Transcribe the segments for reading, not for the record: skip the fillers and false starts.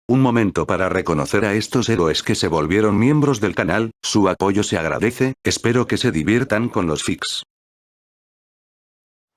Un momento para reconocer a estos héroes que se volvieron miembros del canal, su apoyo se agradece, espero que se diviertan con los fics.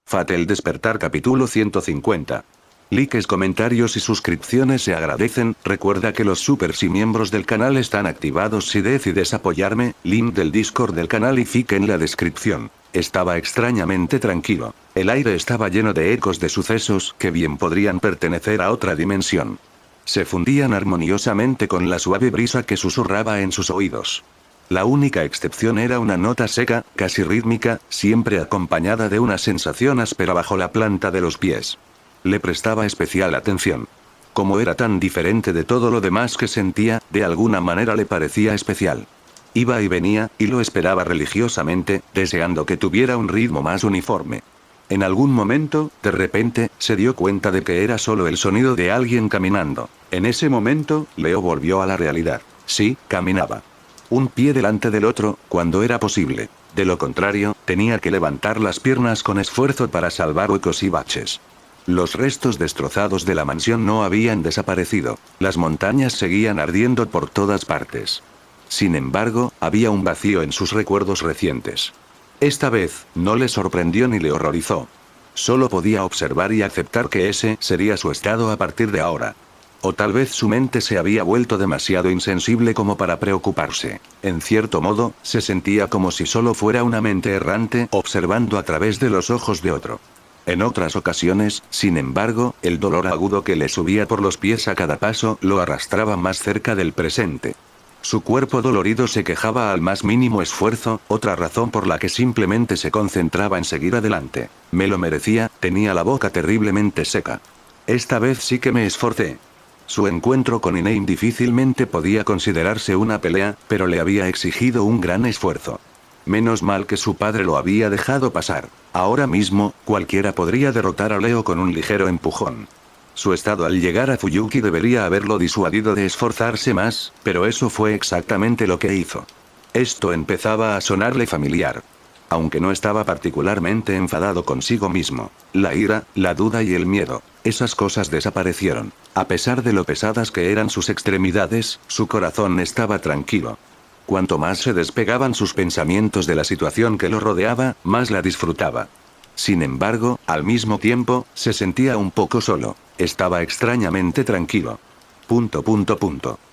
Fate el despertar capítulo 150. Likes, comentarios y suscripciones se agradecen, recuerda que los supers y miembros del canal están activados si decides apoyarme, link del Discord del canal y fic en la descripción. Estaba extrañamente tranquilo. El aire estaba lleno de ecos de sucesos que bien podrían pertenecer a otra dimensión. Se fundían armoniosamente con la suave brisa que susurraba en sus oídos. La única excepción era una nota seca, casi rítmica, siempre acompañada de una sensación áspera bajo la planta de los pies. Le prestaba especial atención. Como era tan diferente de todo lo demás que sentía, de alguna manera le parecía especial. Iba y venía, y lo esperaba religiosamente, deseando que tuviera un ritmo más uniforme. En algún momento, de repente, se dio cuenta de que era solo el sonido de alguien caminando. En ese momento, Leo volvió a la realidad. Sí, caminaba. Un pie delante del otro, cuando era posible. De lo contrario, tenía que levantar las piernas con esfuerzo para salvar huecos y baches. Los restos destrozados de la mansión no habían desaparecido. Las montañas seguían ardiendo por todas partes. Sin embargo, había un vacío en sus recuerdos recientes. Esta vez, no le sorprendió ni le horrorizó. Solo podía observar y aceptar que ese sería su estado a partir de ahora. O tal vez su mente se había vuelto demasiado insensible como para preocuparse. En cierto modo, se sentía como si solo fuera una mente errante observando a través de los ojos de otro. En otras ocasiones, sin embargo, el dolor agudo que le subía por los pies a cada paso lo arrastraba más cerca del presente. Su cuerpo dolorido se quejaba al más mínimo esfuerzo, otra razón por la que simplemente se concentraba en seguir adelante. Me lo merecía, tenía la boca terriblemente seca. Esta vez sí que me esforcé. Su encuentro con Elaine difícilmente podía considerarse una pelea, pero le había exigido un gran esfuerzo. Menos mal que su padre lo había dejado pasar. Ahora mismo, cualquiera podría derrotar a Leo con un ligero empujón. Su estado al llegar a Fuyuki debería haberlo disuadido de esforzarse más, pero eso fue exactamente lo que hizo. Esto empezaba a sonarle familiar. Aunque no estaba particularmente enfadado consigo mismo, la ira, la duda y el miedo, esas cosas desaparecieron. A pesar de lo pesadas que eran sus extremidades, su corazón estaba tranquilo. Cuanto más se despegaban sus pensamientos de la situación que lo rodeaba, más la disfrutaba. Sin embargo, al mismo tiempo, se sentía un poco solo. Estaba extrañamente tranquilo.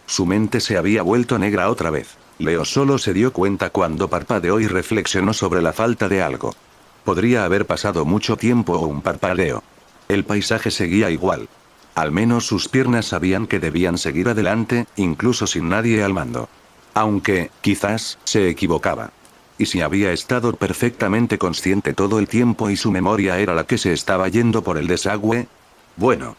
Su mente se había vuelto negra otra vez. Leo solo se dio cuenta cuando parpadeó y reflexionó sobre la falta de algo. Podría haber pasado mucho tiempo o un parpadeo. El paisaje seguía igual. Al menos sus piernas sabían que debían seguir adelante, incluso sin nadie al mando. Aunque, quizás, se equivocaba. ¿Y si había estado perfectamente consciente todo el tiempo y su memoria era la que se estaba yendo por el desagüe? Bueno,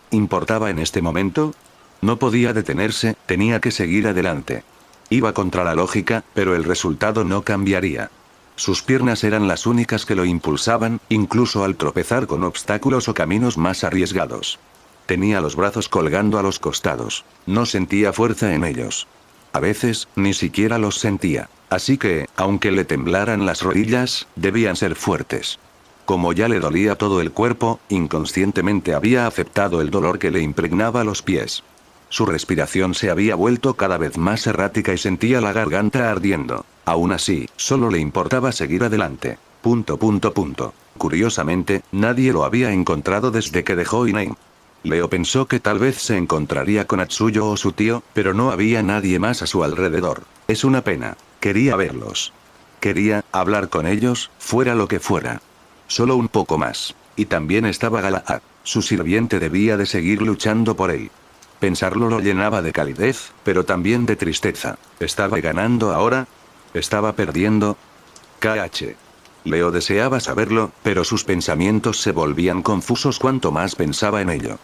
¿importaba en este momento? No podía detenerse, tenía que seguir adelante. Iba contra la lógica, pero el resultado no cambiaría. Sus piernas eran las únicas que lo impulsaban, incluso al tropezar con obstáculos o caminos más arriesgados. Tenía los brazos colgando a los costados. No sentía fuerza en ellos. A veces, ni siquiera los sentía. Así que, aunque le temblaran las rodillas, debían ser fuertes. Como ya le dolía todo el cuerpo, inconscientemente había aceptado el dolor que le impregnaba los pies. Su respiración se había vuelto cada vez más errática y sentía la garganta ardiendo. Aún así, solo le importaba seguir adelante. Curiosamente, nadie lo había encontrado desde que dejó Elaine. Leo pensó que tal vez se encontraría con Atsuyo o su tío, pero no había nadie más a su alrededor. Es una pena. Quería verlos. Quería hablar con ellos, fuera lo que fuera. Solo un poco más. Y también estaba Galahad. Su sirviente debía de seguir luchando por él. Pensarlo lo llenaba de calidez, pero también de tristeza. ¿Estaba ganando ahora? ¿Estaba perdiendo? KH. Leo deseaba saberlo, pero sus pensamientos se volvían confusos cuanto más pensaba en ello.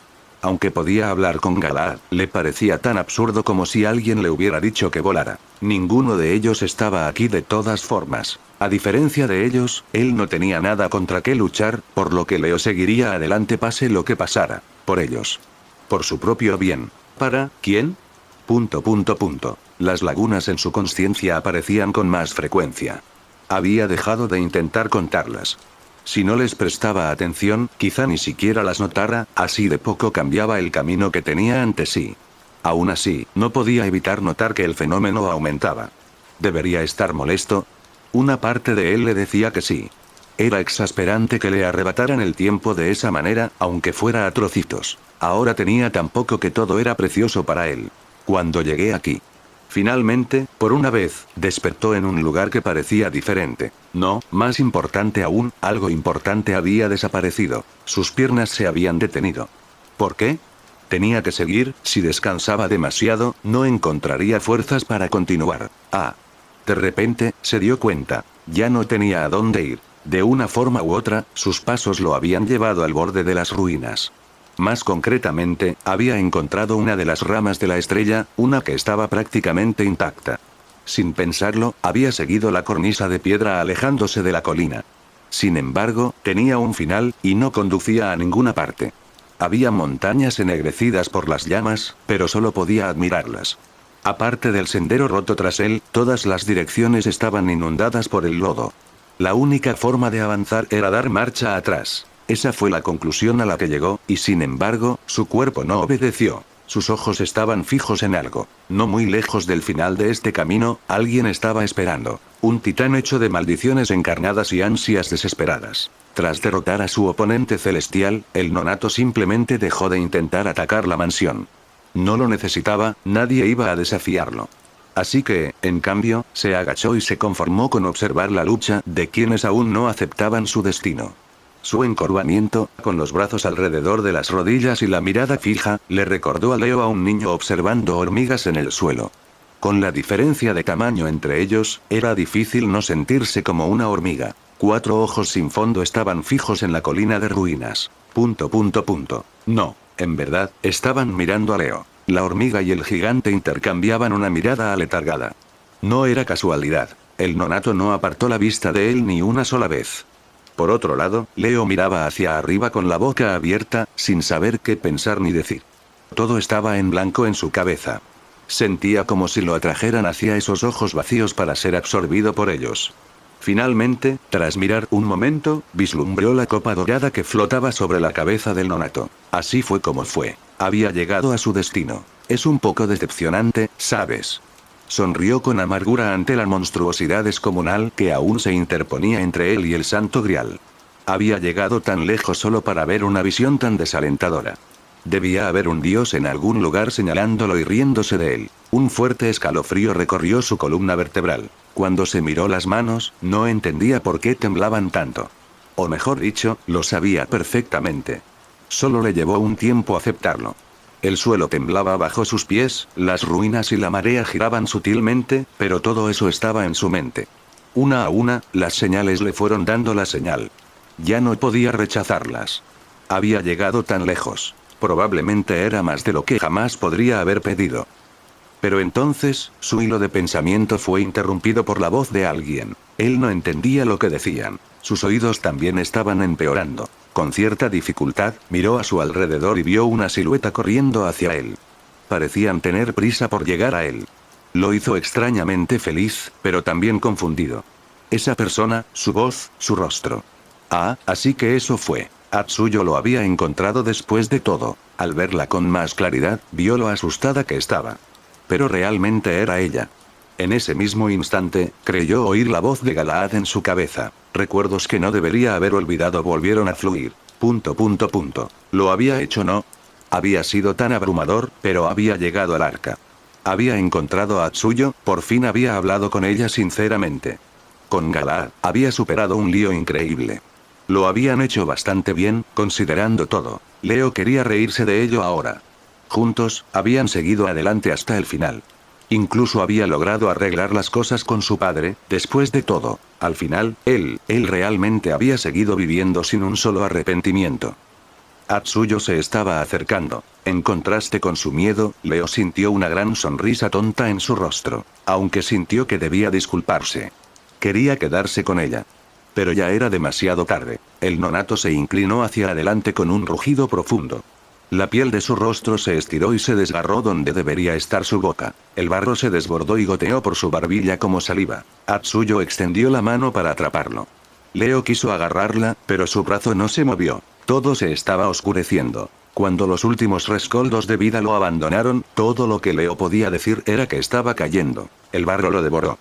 Aunque podía hablar con Galahad, le parecía tan absurdo como si alguien le hubiera dicho que volara. Ninguno de ellos estaba aquí de todas formas. A diferencia de ellos, él no tenía nada contra qué luchar, por lo que Leo seguiría adelante pase lo que pasara. Por ellos. Por su propio bien. ¿Para quién? Las lagunas en su conciencia aparecían con más frecuencia. Había dejado de intentar contarlas. Si no les prestaba atención, quizá ni siquiera las notara, así de poco cambiaba el camino que tenía ante sí. Aún así, no podía evitar notar que el fenómeno aumentaba. ¿Debería estar molesto? Una parte de él le decía que sí. Era exasperante que le arrebataran el tiempo de esa manera, aunque fuera a trocitos. Ahora tenía tan poco que todo era precioso para él. Cuando llegué aquí. Finalmente, por una vez, despertó en un lugar que parecía diferente. No, más importante aún, algo importante había desaparecido. Sus piernas se habían detenido. ¿Por qué? Tenía que seguir, si descansaba demasiado, no encontraría fuerzas para continuar. Ah. De repente, se dio cuenta. Ya no tenía a dónde ir. De una forma u otra, sus pasos lo habían llevado al borde de las ruinas. Más concretamente, había encontrado una de las ramas de la estrella, una que estaba prácticamente intacta. Sin pensarlo, había seguido la cornisa de piedra alejándose de la colina. Sin embargo, tenía un final, y no conducía a ninguna parte. Había montañas ennegrecidas por las llamas, pero solo podía admirarlas. Aparte del sendero roto tras él, todas las direcciones estaban inundadas por el lodo. La única forma de avanzar era dar marcha atrás. Esa fue la conclusión a la que llegó, y sin embargo, su cuerpo no obedeció. Sus ojos estaban fijos en algo. No muy lejos del final de este camino, alguien estaba esperando. Un titán hecho de maldiciones encarnadas y ansias desesperadas. Tras derrotar a su oponente celestial, el nonato simplemente dejó de intentar atacar la mansión. No lo necesitaba, nadie iba a desafiarlo. Así que, en cambio, se agachó y se conformó con observar la lucha de quienes aún no aceptaban su destino. Su encorvamiento, con los brazos alrededor de las rodillas y la mirada fija, le recordó a Leo a un niño observando hormigas en el suelo. Con la diferencia de tamaño entre ellos, era difícil no sentirse como una hormiga. 4 ojos sin fondo estaban fijos en la colina de ruinas. No, en verdad, estaban mirando a Leo. La hormiga y el gigante intercambiaban una mirada aletargada. No era casualidad. El nonato no apartó la vista de él ni una sola vez. Por otro lado, Leo miraba hacia arriba con la boca abierta, sin saber qué pensar ni decir. Todo estaba en blanco en su cabeza. Sentía como si lo atrajeran hacia esos ojos vacíos para ser absorbido por ellos. Finalmente, tras mirar un momento, vislumbró la copa dorada que flotaba sobre la cabeza del nonato. Así fue como fue. Había llegado a su destino. Es un poco decepcionante, ¿sabes? Sonrió con amargura ante la monstruosidad descomunal que aún se interponía entre él y el Santo Grial. Había llegado tan lejos solo para ver una visión tan desalentadora. Debía haber un dios en algún lugar señalándolo y riéndose de él. Un fuerte escalofrío recorrió su columna vertebral. Cuando se miró las manos, no entendía por qué temblaban tanto. O mejor dicho, lo sabía perfectamente. Solo le llevó un tiempo aceptarlo. El suelo temblaba bajo sus pies, las ruinas y la marea giraban sutilmente, pero todo eso estaba en su mente. Una a una, las señales le fueron dando la señal. Ya no podía rechazarlas. Había llegado tan lejos. Probablemente era más de lo que jamás podría haber pedido. Pero entonces, su hilo de pensamiento fue interrumpido por la voz de alguien. Él no entendía lo que decían. Sus oídos también estaban empeorando. Con cierta dificultad, miró a su alrededor y vio una silueta corriendo hacia él. Parecían tener prisa por llegar a él. Lo hizo extrañamente feliz, pero también confundido. Esa persona, su voz, su rostro. Ah, así que eso fue. Atsuyo lo había encontrado después de todo. Al verla con más claridad, vio lo asustada que estaba. Pero realmente era ella. En ese mismo instante, creyó oír la voz de Galaad en su cabeza. Recuerdos que no debería haber olvidado volvieron a fluir. Lo había hecho, ¿no? Había sido tan abrumador, pero había llegado al arca. Había encontrado a Atsuyo, por fin había hablado con ella sinceramente. Con Galaad, había superado un lío increíble. Lo habían hecho bastante bien, considerando todo. Leo quería reírse de ello ahora. Juntos, habían seguido adelante hasta el final. Incluso había logrado arreglar las cosas con su padre, después de todo. Al final, él realmente había seguido viviendo sin un solo arrepentimiento. Atsuyo se estaba acercando. En contraste con su miedo, Leo sintió una gran sonrisa tonta en su rostro. Aunque sintió que debía disculparse. Quería quedarse con ella. Pero ya era demasiado tarde. El nonato se inclinó hacia adelante con un rugido profundo. La piel de su rostro se estiró y se desgarró donde debería estar su boca. El barro se desbordó y goteó por su barbilla como saliva. Atsuyo extendió la mano para atraparlo. Leo quiso agarrarla, pero su brazo no se movió. Todo se estaba oscureciendo. Cuando los últimos rescoldos de vida lo abandonaron, todo lo que Leo podía decir era que estaba cayendo. El barro lo devoró.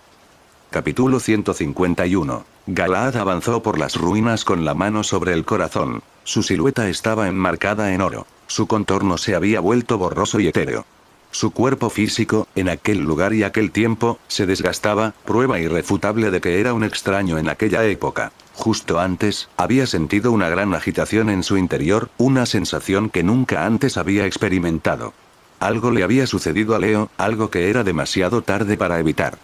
Capítulo 151. Galaad avanzó por las ruinas con la mano sobre el corazón. Su silueta estaba enmarcada en oro. Su contorno se había vuelto borroso y etéreo. Su cuerpo físico, en aquel lugar y aquel tiempo, se desgastaba, prueba irrefutable de que era un extraño en aquella época. Justo antes, había sentido una gran agitación en su interior, una sensación que nunca antes había experimentado. Algo le había sucedido a Leo, algo que era demasiado tarde para evitar.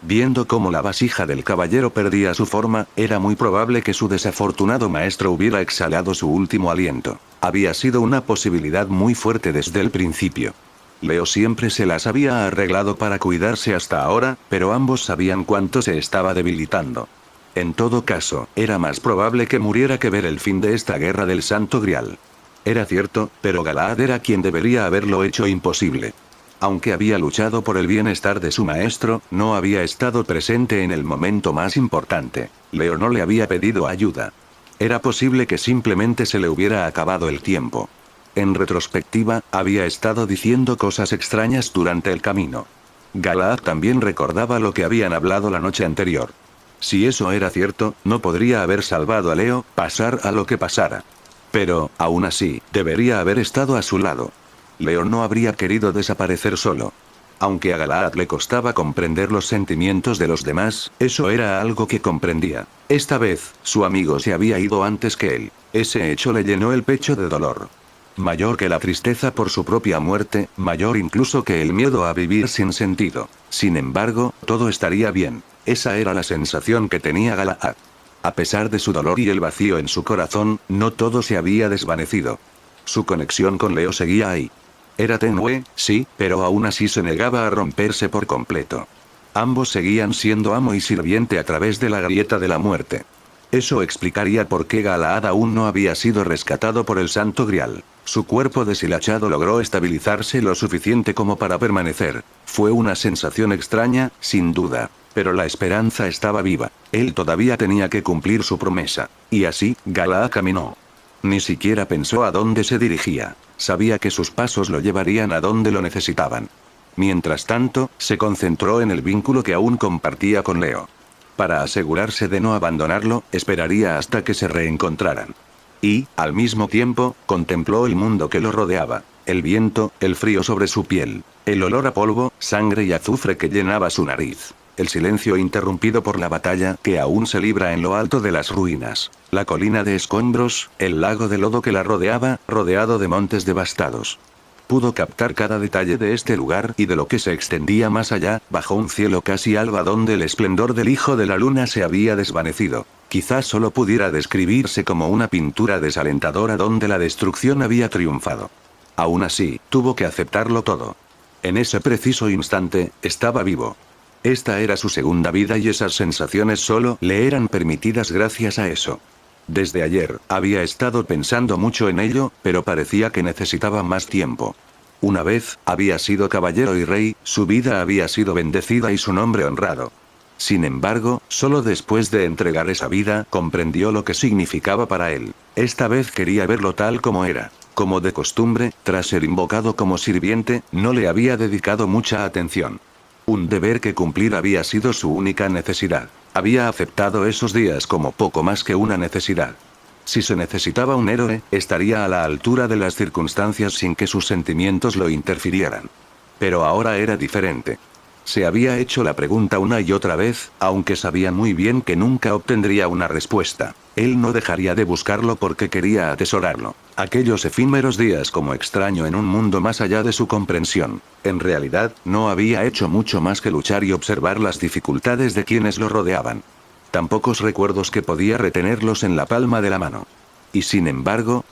Viendo cómo la vasija del caballero perdía su forma, era muy probable que su desafortunado maestro hubiera exhalado su último aliento. Había sido una posibilidad muy fuerte desde el principio. Leo siempre se las había arreglado para cuidarse hasta ahora, pero ambos sabían cuánto se estaba debilitando. En todo caso, era más probable que muriera que ver el fin de esta guerra del Santo Grial. Era cierto, pero Galaad era quien debería haberlo hecho imposible. Aunque había luchado por el bienestar de su maestro, no había estado presente en el momento más importante. Leo no le había pedido ayuda. Era posible que simplemente se le hubiera acabado el tiempo. En retrospectiva, había estado diciendo cosas extrañas durante el camino. Galaad también recordaba lo que habían hablado la noche anterior. Si eso era cierto, no podría haber salvado a Leo, pasar a lo que pasara. Pero, aún así, debería haber estado a su lado. Leo no habría querido desaparecer solo. Aunque a Galaad le costaba comprender los sentimientos de los demás, eso era algo que comprendía. Esta vez, su amigo se había ido antes que él. Ese hecho le llenó el pecho de dolor. Mayor que la tristeza por su propia muerte, mayor incluso que el miedo a vivir sin sentido. Sin embargo, todo estaría bien. Esa era la sensación que tenía Galaad. A pesar de su dolor y el vacío en su corazón, no todo se había desvanecido. Su conexión con Leo seguía ahí. Era tenue, sí, pero aún así se negaba a romperse por completo. Ambos seguían siendo amo y sirviente a través de la grieta de la muerte. Eso explicaría por qué Galaad aún no había sido rescatado por el Santo Grial. Su cuerpo deshilachado logró estabilizarse lo suficiente como para permanecer. Fue una sensación extraña, sin duda. Pero la esperanza estaba viva. Él todavía tenía que cumplir su promesa. Y así, Galaad caminó. Ni siquiera pensó a dónde se dirigía. Sabía que sus pasos lo llevarían a donde lo necesitaban. Mientras tanto, se concentró en el vínculo que aún compartía con Leo. Para asegurarse de no abandonarlo, esperaría hasta que se reencontraran. Y, al mismo tiempo, contempló el mundo que lo rodeaba. El viento, el frío sobre su piel, el olor a polvo, sangre y azufre que llenaba su nariz. El silencio interrumpido por la batalla que aún se libra en lo alto de las ruinas. La colina de escombros, el lago de lodo que la rodeaba, rodeado de montes devastados. Pudo captar cada detalle de este lugar y de lo que se extendía más allá, bajo un cielo casi alba donde el esplendor del hijo de la luna se había desvanecido. Quizás solo pudiera describirse como una pintura desalentadora donde la destrucción había triunfado. Aún así, tuvo que aceptarlo todo. En ese preciso instante, estaba vivo. Esta era su segunda vida y esas sensaciones solo le eran permitidas gracias a eso. Desde ayer, había estado pensando mucho en ello, pero parecía que necesitaba más tiempo. Una vez, había sido caballero y rey, su vida había sido bendecida y su nombre honrado. Sin embargo, solo después de entregar esa vida, comprendió lo que significaba para él. Esta vez quería verlo tal como era. Como de costumbre, tras ser invocado como sirviente, no le había dedicado mucha atención. Un deber que cumplir había sido su única necesidad. Había aceptado esos días como poco más que una necesidad. Si se necesitaba un héroe, estaría a la altura de las circunstancias sin que sus sentimientos lo interfirieran. Pero ahora era diferente. Se había hecho la pregunta una y otra vez, aunque sabía muy bien que nunca obtendría una respuesta. Él no dejaría de buscarlo porque quería atesorarlo. Aquellos efímeros días como extraño en un mundo más allá de su comprensión. En realidad, no había hecho mucho más que luchar y observar las dificultades de quienes lo rodeaban. Tan pocos recuerdos que podía retenerlos en la palma de la mano. Y sin embargo,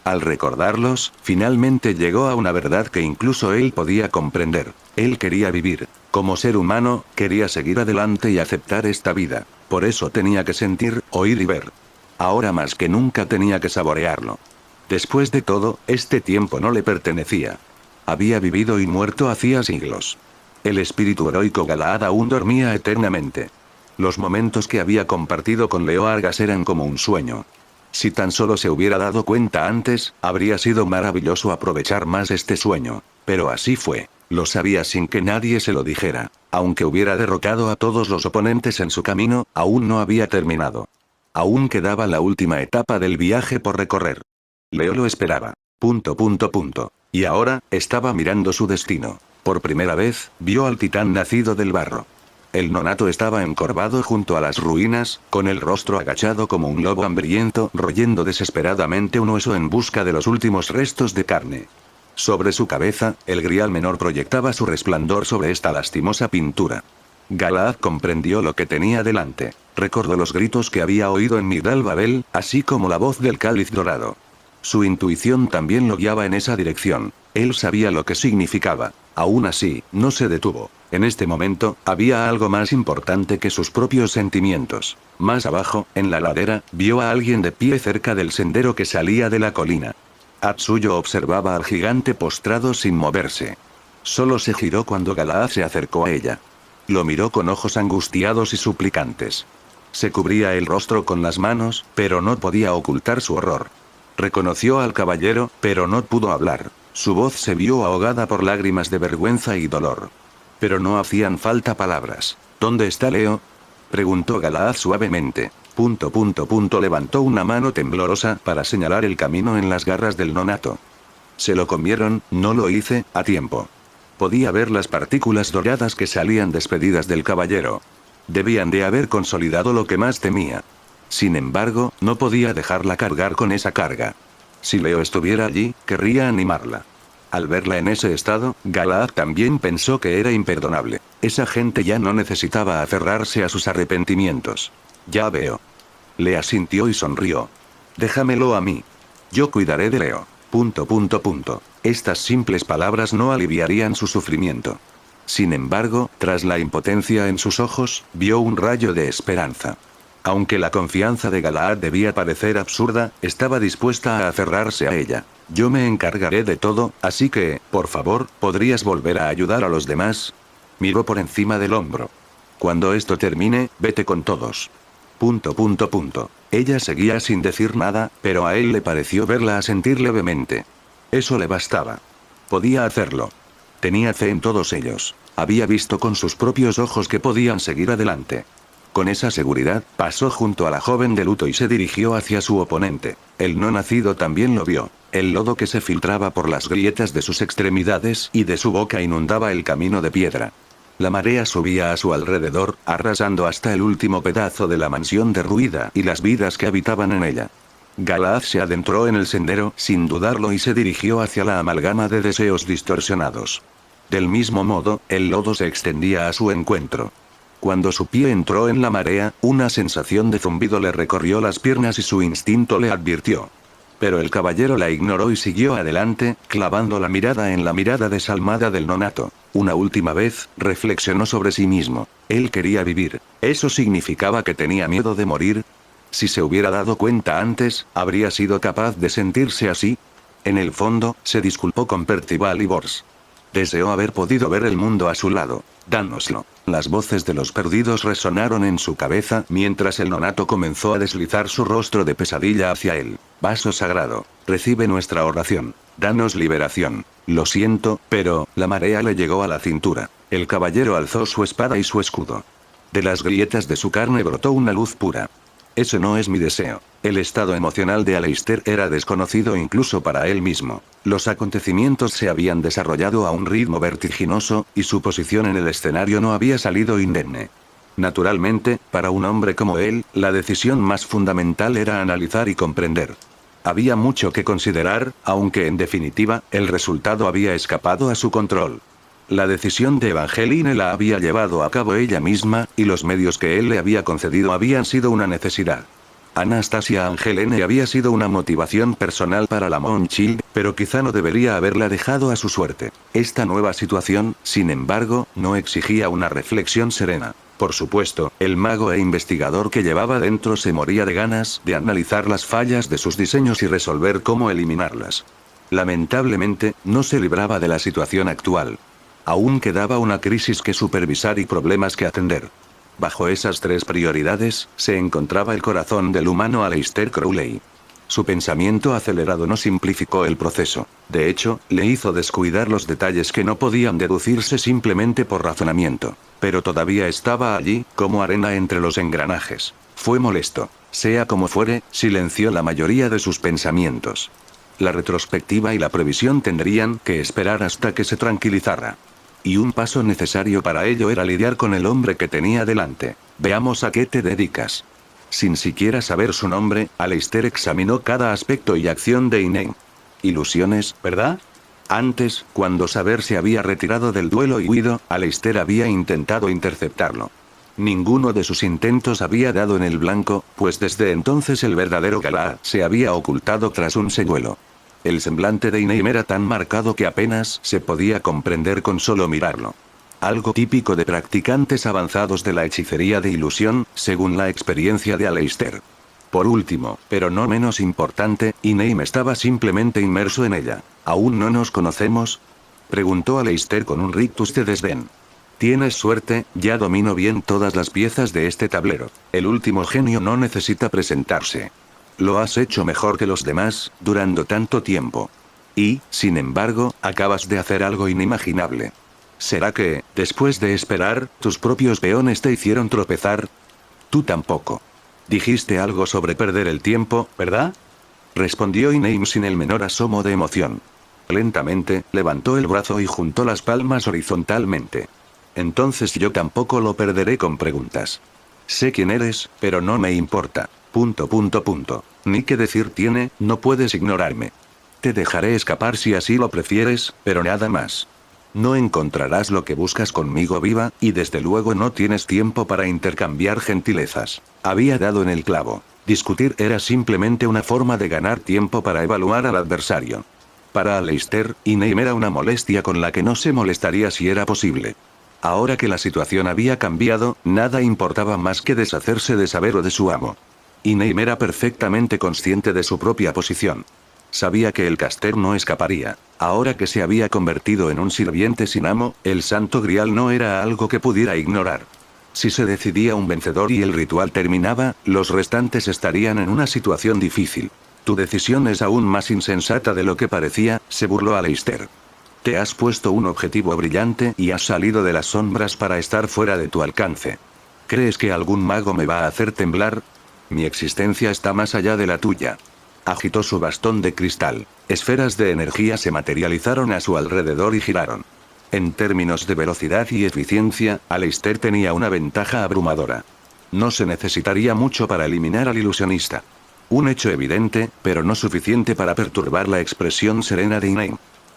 al recordarlos, finalmente llegó a una verdad que incluso él podía comprender. Él quería vivir. Como ser humano, quería seguir adelante y aceptar esta vida. Por eso tenía que sentir, oír y ver. Ahora más que nunca tenía que saborearlo. Después de todo, este tiempo no le pertenecía. Había vivido y muerto hacía siglos. El espíritu heroico Galaad aún dormía eternamente. Los momentos que había compartido con Leo Argas eran como un sueño. Si tan solo se hubiera dado cuenta antes, habría sido maravilloso aprovechar más este sueño. Pero así fue. Lo sabía sin que nadie se lo dijera. Aunque hubiera derrotado a todos los oponentes en su camino, aún no había terminado. Aún quedaba la última etapa del viaje por recorrer. Leo lo esperaba. Y ahora, estaba mirando su destino. Por primera vez, vio al titán nacido del barro. El nonato estaba encorvado junto a las ruinas, con el rostro agachado como un lobo hambriento, royendo desesperadamente un hueso en busca de los últimos restos de carne. Sobre su cabeza, el grial menor proyectaba su resplandor sobre esta lastimosa pintura. Galaad comprendió lo que tenía delante. Recordó los gritos que había oído en Migdal Babel, así como la voz del cáliz dorado. Su intuición también lo guiaba en esa dirección. Él sabía lo que significaba. Aún así, no se detuvo. En este momento, había algo más importante que sus propios sentimientos. Más abajo, en la ladera, vio a alguien de pie cerca del sendero que salía de la colina. Atsuyo observaba al gigante postrado sin moverse. Solo se giró cuando Galaad se acercó a ella. Lo miró con ojos angustiados y suplicantes. Se cubría el rostro con las manos, pero no podía ocultar su horror. Reconoció al caballero, pero no pudo hablar. Su voz se vio ahogada por lágrimas de vergüenza y dolor. Pero no hacían falta palabras. ¿Dónde está Leo?, preguntó Galaad suavemente. Levantó una mano temblorosa para señalar el camino en las garras del nonato. Se lo comieron, no lo hice a tiempo. Podía ver las partículas doradas que salían despedidas del caballero. Debían de haber consolidado lo que más temía. Sin embargo, no podía dejarla cargar con esa carga. Si Leo estuviera allí, querría animarla. Al verla en ese estado, Galaad también pensó que era imperdonable. Esa gente ya no necesitaba aferrarse a sus arrepentimientos. Ya veo. Le asintió y sonrió. Déjamelo a mí. Yo cuidaré de Leo. Estas simples palabras no aliviarían su sufrimiento. Sin embargo, tras la impotencia en sus ojos, vio un rayo de esperanza. Aunque la confianza de Galaad debía parecer absurda, estaba dispuesta a aferrarse a ella. Yo me encargaré de todo, así que, por favor, ¿podrías volver a ayudar a los demás? Miró por encima del hombro. Cuando esto termine, vete con todos. Ella seguía sin decir nada, pero a él le pareció verla asentir levemente. Eso le bastaba. Podía hacerlo. Tenía fe en todos ellos. Había visto con sus propios ojos que podían seguir adelante. Con esa seguridad, pasó junto a la joven de luto y se dirigió hacia su oponente. El no nacido también lo vio. El lodo que se filtraba por las grietas de sus extremidades y de su boca inundaba el camino de piedra. La marea subía a su alrededor, arrasando hasta el último pedazo de la mansión derruida y las vidas que habitaban en ella. Galaad se adentró en el sendero sin dudarlo y se dirigió hacia la amalgama de deseos distorsionados. Del mismo modo, el lodo se extendía a su encuentro. Cuando su pie entró en la marea, una sensación de zumbido le recorrió las piernas y su instinto le advirtió. Pero el caballero la ignoró y siguió adelante, clavando la mirada en la mirada desalmada del nonato. Una última vez, reflexionó sobre sí mismo. Él quería vivir. ¿Eso significaba que tenía miedo de morir? Si se hubiera dado cuenta antes, ¿habría sido capaz de sentirse así? En el fondo, se disculpó con Percival y Bors. Deseó haber podido ver el mundo a su lado. Dánoslo. Las voces de los perdidos resonaron en su cabeza mientras el nonato comenzó a deslizar su rostro de pesadilla hacia él. Vaso sagrado. Recibe nuestra oración. Danos liberación. Lo siento, pero, la marea le llegó a la cintura. El caballero alzó su espada y su escudo. De las grietas de su carne brotó una luz pura. Ese no es mi deseo. El estado emocional de Aleister era desconocido incluso para él mismo. Los acontecimientos se habían desarrollado a un ritmo vertiginoso, y su posición en el escenario no había salido indemne. Naturalmente, para un hombre como él, la decisión más fundamental era analizar y comprender. Había mucho que considerar, aunque en definitiva, el resultado había escapado a su control. La decisión de Evangeline la había llevado a cabo ella misma, y los medios que él le había concedido habían sido una necesidad. Anastasia Angelene había sido una motivación personal para la Moonchild, pero quizá no debería haberla dejado a su suerte. Esta nueva situación, sin embargo, no exigía una reflexión serena. Por supuesto, el mago e investigador que llevaba dentro se moría de ganas de analizar las fallas de sus diseños y resolver cómo eliminarlas. Lamentablemente, no se libraba de la situación actual. Aún quedaba una crisis que supervisar y problemas que atender. Bajo esas tres prioridades, se encontraba el corazón del humano Aleister Crowley. Su pensamiento acelerado no simplificó el proceso. De hecho, le hizo descuidar los detalles que no podían deducirse simplemente por razonamiento. Pero todavía estaba allí, como arena entre los engranajes. Fue molesto. Sea como fuere, silenció la mayoría de sus pensamientos. La retrospectiva y la previsión tendrían que esperar hasta que se tranquilizara. Y un paso necesario para ello era lidiar con el hombre que tenía delante. Veamos a qué te dedicas. Sin siquiera saber su nombre, Aleister examinó cada aspecto y acción de Inem. Ilusiones, ¿verdad? Antes, cuando Saber se había retirado del duelo y huido, Aleister había intentado interceptarlo. Ninguno de sus intentos había dado en el blanco, pues desde entonces el verdadero Galad se había ocultado tras un señuelo. El semblante de Inem era tan marcado que apenas se podía comprender con solo mirarlo. Algo típico de practicantes avanzados de la hechicería de ilusión, según la experiencia de Aleister. Por último, pero no menos importante, Inem estaba simplemente inmerso en ella. ¿Aún no nos conocemos?, preguntó Aleister con un rictus de desdén. Tienes suerte, ya domino bien todas las piezas de este tablero. El último genio no necesita presentarse. Lo has hecho mejor que los demás, durando tanto tiempo. Y, sin embargo, acabas de hacer algo inimaginable. ¿Será que, después de esperar, tus propios peones te hicieron tropezar? Tú tampoco. Dijiste algo sobre perder el tiempo, ¿verdad? Respondió Inem sin el menor asomo de emoción. Lentamente, levantó el brazo y juntó las palmas horizontalmente. Entonces yo tampoco lo perderé con preguntas. Sé quién eres, pero no me importa. ... Ni qué decir tiene, no puedes ignorarme. Te dejaré escapar si así lo prefieres, pero nada más. No encontrarás lo que buscas conmigo viva, y desde luego no tienes tiempo para intercambiar gentilezas. Había dado en el clavo. Discutir era simplemente una forma de ganar tiempo para evaluar al adversario. Para Aleister, Inem era una molestia con la que no se molestaría si era posible. Ahora que la situación había cambiado, nada importaba más que deshacerse de Saber o de su amo. Inem era perfectamente consciente de su propia posición. Sabía que el caster no escaparía. Ahora que se había convertido en un sirviente sin amo, el santo grial no era algo que pudiera ignorar. Si se decidía un vencedor y el ritual terminaba, los restantes estarían en una situación difícil. Tu decisión es aún más insensata de lo que parecía, se burló Aleister. Te has puesto un objetivo brillante y has salido de las sombras para estar fuera de tu alcance. ¿Crees que algún mago me va a hacer temblar? Mi existencia está más allá de la tuya. Agitó su bastón de cristal. Esferas de energía se materializaron a su alrededor y giraron. En términos de velocidad y eficiencia, Aleister tenía una ventaja abrumadora. No se necesitaría mucho para eliminar al ilusionista. Un hecho evidente, pero no suficiente para perturbar la expresión serena de Inem.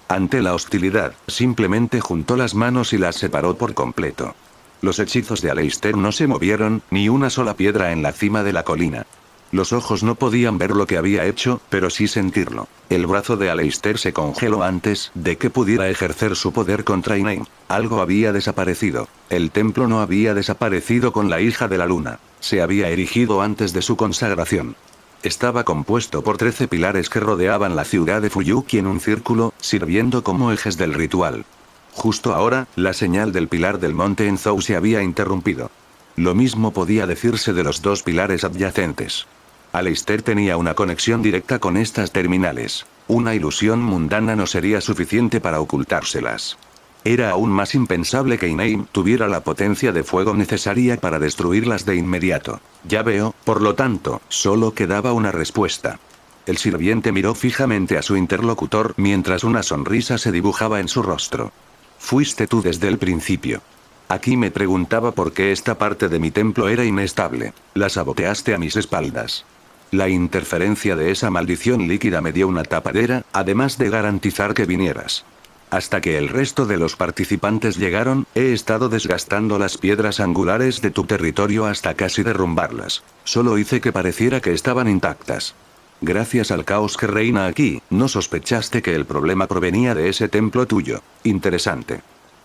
Ante la hostilidad, simplemente juntó las manos y las separó por completo. Los hechizos de Aleister no se movieron, ni una sola piedra en la cima de la colina. Los ojos no podían ver lo que había hecho, pero sí sentirlo. El brazo de Aleister se congeló antes de que pudiera ejercer su poder contra Inem. Algo había desaparecido. El templo no había desaparecido con la hija de la luna. Se había erigido antes de su consagración. Estaba compuesto por 13 pilares que rodeaban la ciudad de Fuyuki en un círculo, sirviendo como ejes del ritual. Justo ahora, la señal del pilar del monte Enzhou se había interrumpido. Lo mismo podía decirse de los dos pilares adyacentes. Aleister tenía una conexión directa con estas terminales. Una ilusión mundana no sería suficiente para ocultárselas. Era aún más impensable que Inem tuviera la potencia de fuego necesaria para destruirlas de inmediato. Ya veo, por lo tanto, solo quedaba una respuesta. El sirviente miró fijamente a su interlocutor mientras una sonrisa se dibujaba en su rostro. Fuiste tú desde el principio. Aquí me preguntaba por qué esta parte de mi templo era inestable. La saboteaste a mis espaldas. La interferencia de esa maldición líquida me dio una tapadera, además de garantizar que vinieras. Hasta que el resto de los participantes llegaron, he estado desgastando las piedras angulares de tu territorio hasta casi derrumbarlas. Solo hice que pareciera que estaban intactas. Gracias al caos que reina aquí, no sospechaste que el problema provenía de ese templo tuyo. Interesante.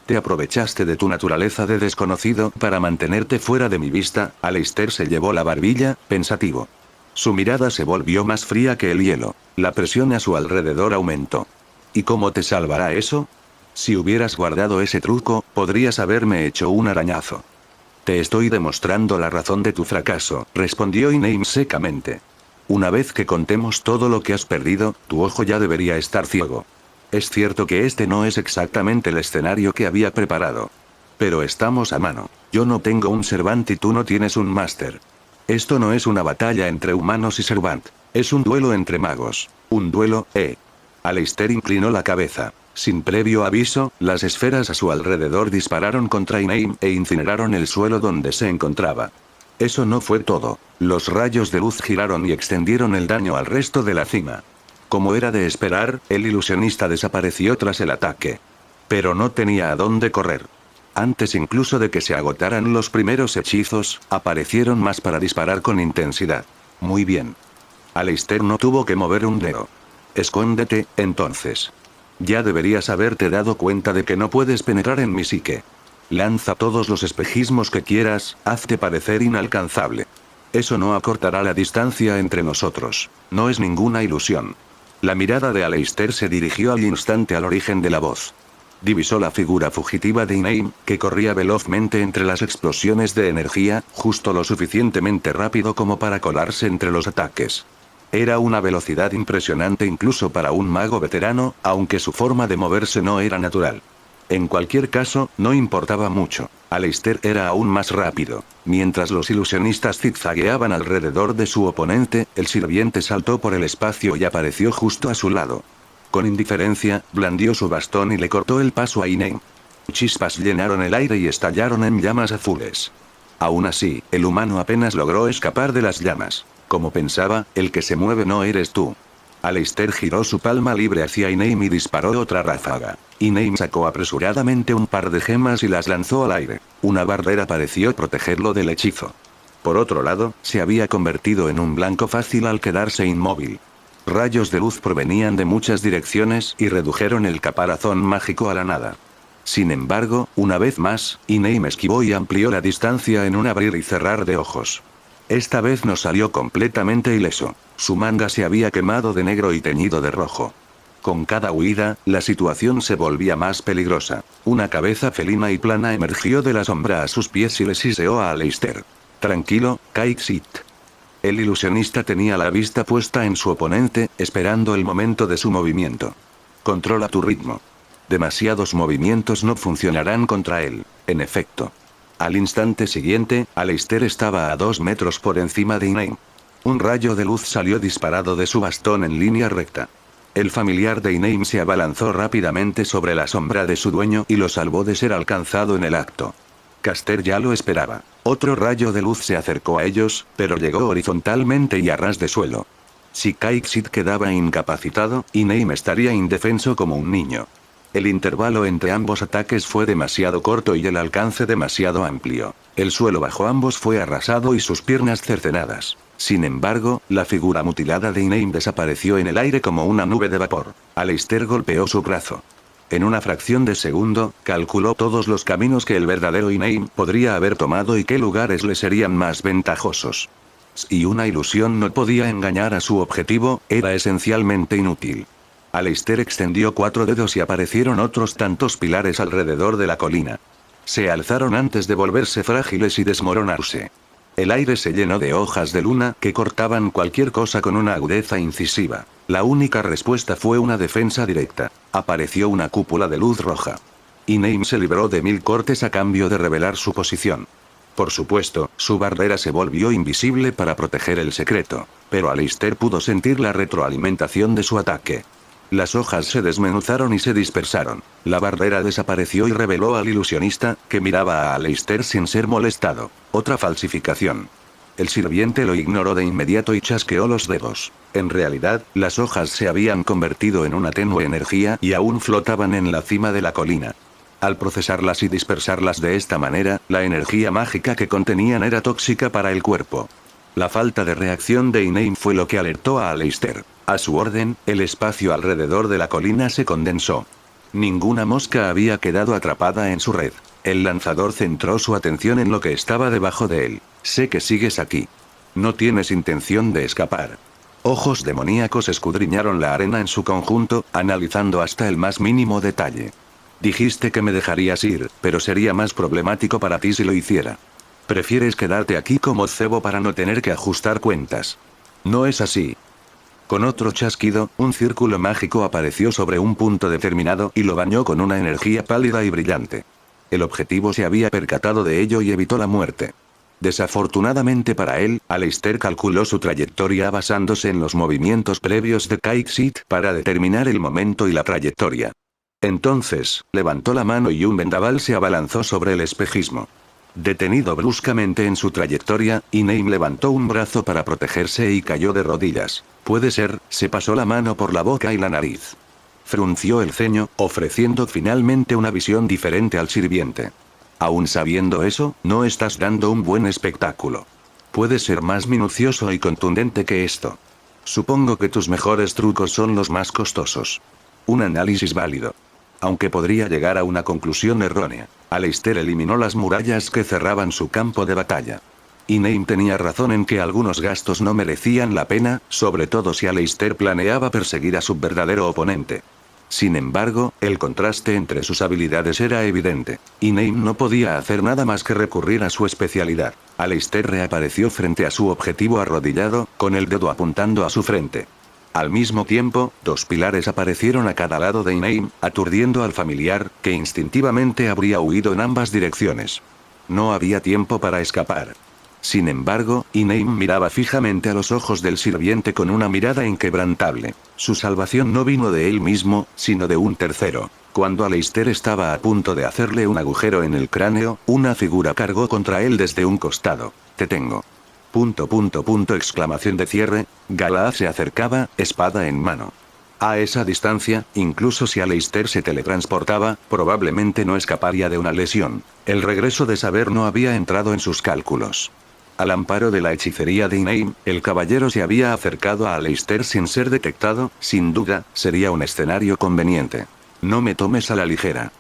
Te aprovechaste de tu naturaleza de desconocido para mantenerte fuera de mi vista. Aleister se llevó la barbilla, pensativo. Su mirada se volvió más fría que el hielo. La presión a su alrededor aumentó. ¿Y cómo te salvará eso? Si hubieras guardado ese truco, podrías haberme hecho un arañazo. Te estoy demostrando la razón de tu fracaso, respondió Inem secamente. Una vez que contemos todo lo que has perdido, tu ojo ya debería estar ciego. Es cierto que este no es exactamente el escenario que había preparado. Pero estamos a mano. Yo no tengo un Servant y tú no tienes un Máster. Esto no es una batalla entre humanos y Servant. Es un duelo entre magos. Un duelo, Aleister inclinó la cabeza. Sin previo aviso, las esferas a su alrededor dispararon contra Inaim e incineraron el suelo donde se encontraba. Eso no fue todo. Los rayos de luz giraron y extendieron el daño al resto de la cima. Como era de esperar, el ilusionista desapareció tras el ataque. Pero no tenía a dónde correr. Antes incluso de que se agotaran los primeros hechizos, aparecieron más para disparar con intensidad. Muy bien. Aleister no tuvo que mover un dedo. Escóndete, entonces. Ya deberías haberte dado cuenta de que no puedes penetrar en mi psique. Lanza todos los espejismos que quieras, hazte parecer inalcanzable. Eso no acortará la distancia entre nosotros. No es ninguna ilusión. La mirada de Aleister se dirigió al instante al origen de la voz. Divisó la figura fugitiva de Inaim, que corría velozmente entre las explosiones de energía, justo lo suficientemente rápido como para colarse entre los ataques. Era una velocidad impresionante incluso para un mago veterano, aunque su forma de moverse no era natural. En cualquier caso, no importaba mucho. Aleister era aún más rápido. Mientras los ilusionistas zigzagueaban alrededor de su oponente, el sirviente saltó por el espacio y apareció justo a su lado. Con indiferencia, blandió su bastón y le cortó el paso a Inaim. Chispas llenaron el aire y estallaron en llamas azules. Aún así, el humano apenas logró escapar de las llamas. Como pensaba, el que se mueve no eres tú. Aleister giró su palma libre hacia Inaim y disparó otra ráfaga. Inaim sacó apresuradamente un par de gemas y las lanzó al aire. Una barrera pareció protegerlo del hechizo. Por otro lado, se había convertido en un blanco fácil al quedarse inmóvil. Rayos de luz provenían de muchas direcciones y redujeron el caparazón mágico a la nada. Sin embargo, una vez más, Inaim esquivó y amplió la distancia en un abrir y cerrar de ojos. Esta vez no salió completamente ileso. Su manga se había quemado de negro y teñido de rojo. Con cada huida, la situación se volvía más peligrosa. Una cabeza felina y plana emergió de la sombra a sus pies y le siseó a Aleister. Tranquilo, Kaixit. El ilusionista tenía la vista puesta en su oponente, esperando el momento de su movimiento. Controla tu ritmo. Demasiados movimientos no funcionarán contra él, en efecto. Al instante siguiente, Aleister estaba a 2 metros por encima de Inaim. Un rayo de luz salió disparado de su bastón en línea recta. El familiar de Inaim se abalanzó rápidamente sobre la sombra de su dueño y lo salvó de ser alcanzado en el acto. Caster ya lo esperaba. Otro rayo de luz se acercó a ellos, pero llegó horizontalmente y a ras de suelo. Si Kaixit quedaba incapacitado, Inaim estaría indefenso como un niño. El intervalo entre ambos ataques fue demasiado corto y el alcance demasiado amplio. El suelo bajo ambos fue arrasado y sus piernas cercenadas. Sin embargo, la figura mutilada de Inaim desapareció en el aire como una nube de vapor. Aleister golpeó su brazo. En una fracción de segundo, calculó todos los caminos que el verdadero Inaim podría haber tomado y qué lugares le serían más ventajosos. Si una ilusión no podía engañar a su objetivo, era esencialmente inútil. Aleister extendió 4 dedos y aparecieron otros tantos pilares alrededor de la colina. Se alzaron antes de volverse frágiles y desmoronarse. El aire se llenó de hojas de luna que cortaban cualquier cosa con una agudeza incisiva. La única respuesta fue una defensa directa. Apareció una cúpula de luz roja. Inaim se libró de 1000 cortes a cambio de revelar su posición. Por supuesto, su barrera se volvió invisible para proteger el secreto. Pero Aleister pudo sentir la retroalimentación de su ataque. Las hojas se desmenuzaron y se dispersaron. La barrera desapareció y reveló al ilusionista, que miraba a Aleister sin ser molestado. Otra falsificación. El sirviente lo ignoró de inmediato y chasqueó los dedos. En realidad, las hojas se habían convertido en una tenue energía y aún flotaban en la cima de la colina. Al procesarlas y dispersarlas de esta manera, la energía mágica que contenían era tóxica para el cuerpo. La falta de reacción de Inaim fue lo que alertó a Aleister. A su orden, el espacio alrededor de la colina se condensó. Ninguna mosca había quedado atrapada en su red. El lanzador centró su atención en lo que estaba debajo de él. Sé que sigues aquí. No tienes intención de escapar. Ojos demoníacos escudriñaron la arena en su conjunto, analizando hasta el más mínimo detalle. Dijiste que me dejarías ir, pero sería más problemático para ti si lo hiciera. Prefieres quedarte aquí como cebo para no tener que ajustar cuentas. No es así. Con otro chasquido, un círculo mágico apareció sobre un punto determinado y lo bañó con una energía pálida y brillante. El objetivo se había percatado de ello y evitó la muerte. Desafortunadamente para él, Aleister calculó su trayectoria basándose en los movimientos previos de Kite para determinar el momento y la trayectoria. Entonces, levantó la mano y un vendaval se abalanzó sobre el espejismo. Detenido bruscamente en su trayectoria, Inaim levantó un brazo para protegerse y cayó de rodillas. Puede ser, se pasó la mano por la boca y la nariz. Frunció el ceño, ofreciendo finalmente una visión diferente al sirviente. Aún sabiendo eso, no estás dando un buen espectáculo. Puedes ser más minucioso y contundente que esto. Supongo que tus mejores trucos son los más costosos. Un análisis válido. Aunque podría llegar a una conclusión errónea, Aleister eliminó las murallas que cerraban su campo de batalla. Inaim tenía razón en que algunos gastos no merecían la pena, sobre todo si Aleister planeaba perseguir a su verdadero oponente. Sin embargo, el contraste entre sus habilidades era evidente. Inaim no podía hacer nada más que recurrir a su especialidad. Aleister reapareció frente a su objetivo arrodillado, con el dedo apuntando a su frente. Al mismo tiempo, dos pilares aparecieron a cada lado de Inaim, aturdiendo al familiar, que instintivamente habría huido en ambas direcciones. No había tiempo para escapar. Sin embargo, Inaim miraba fijamente a los ojos del sirviente con una mirada inquebrantable. Su salvación no vino de él mismo, sino de un tercero. Cuando Aleister estaba a punto de hacerle un agujero en el cráneo, una figura cargó contra él desde un costado. «Te tengo». Exclamación de cierre. Galahad se acercaba, espada en mano. A esa distancia, incluso si Aleister se teletransportaba, probablemente no escaparía de una lesión. El regreso de saber no había entrado en sus cálculos. Al amparo de la hechicería de Inaim, el caballero se había acercado a Aleister sin ser detectado, sin duda, sería un escenario conveniente. No me tomes a la ligera.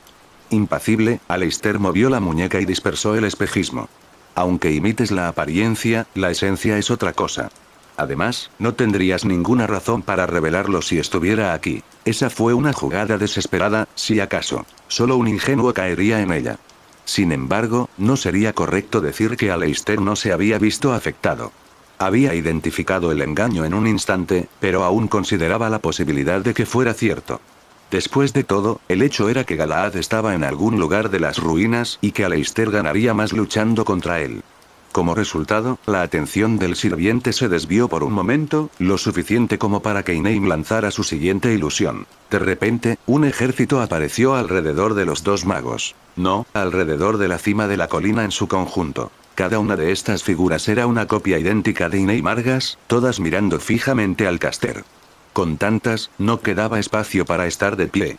Impasible, Aleister movió la muñeca y dispersó el espejismo. Aunque imites la apariencia, la esencia es otra cosa. Además, no tendrías ninguna razón para revelarlo si estuviera aquí. Esa fue una jugada desesperada, si acaso. Solo un ingenuo caería en ella. Sin embargo, no sería correcto decir que Aleister no se había visto afectado. Había identificado el engaño en un instante, pero aún consideraba la posibilidad de que fuera cierto. Después de todo, el hecho era que Galahad estaba en algún lugar de las ruinas y que Aleister ganaría más luchando contra él. Como resultado, la atención del sirviente se desvió por un momento, lo suficiente como para que Inaim lanzara su siguiente ilusión. De repente, un ejército apareció alrededor de los dos magos. No, alrededor de la cima de la colina en su conjunto. Cada una de estas figuras era una copia idéntica de Inaim Argas, todas mirando fijamente al caster. Con tantas, no quedaba espacio para estar de pie.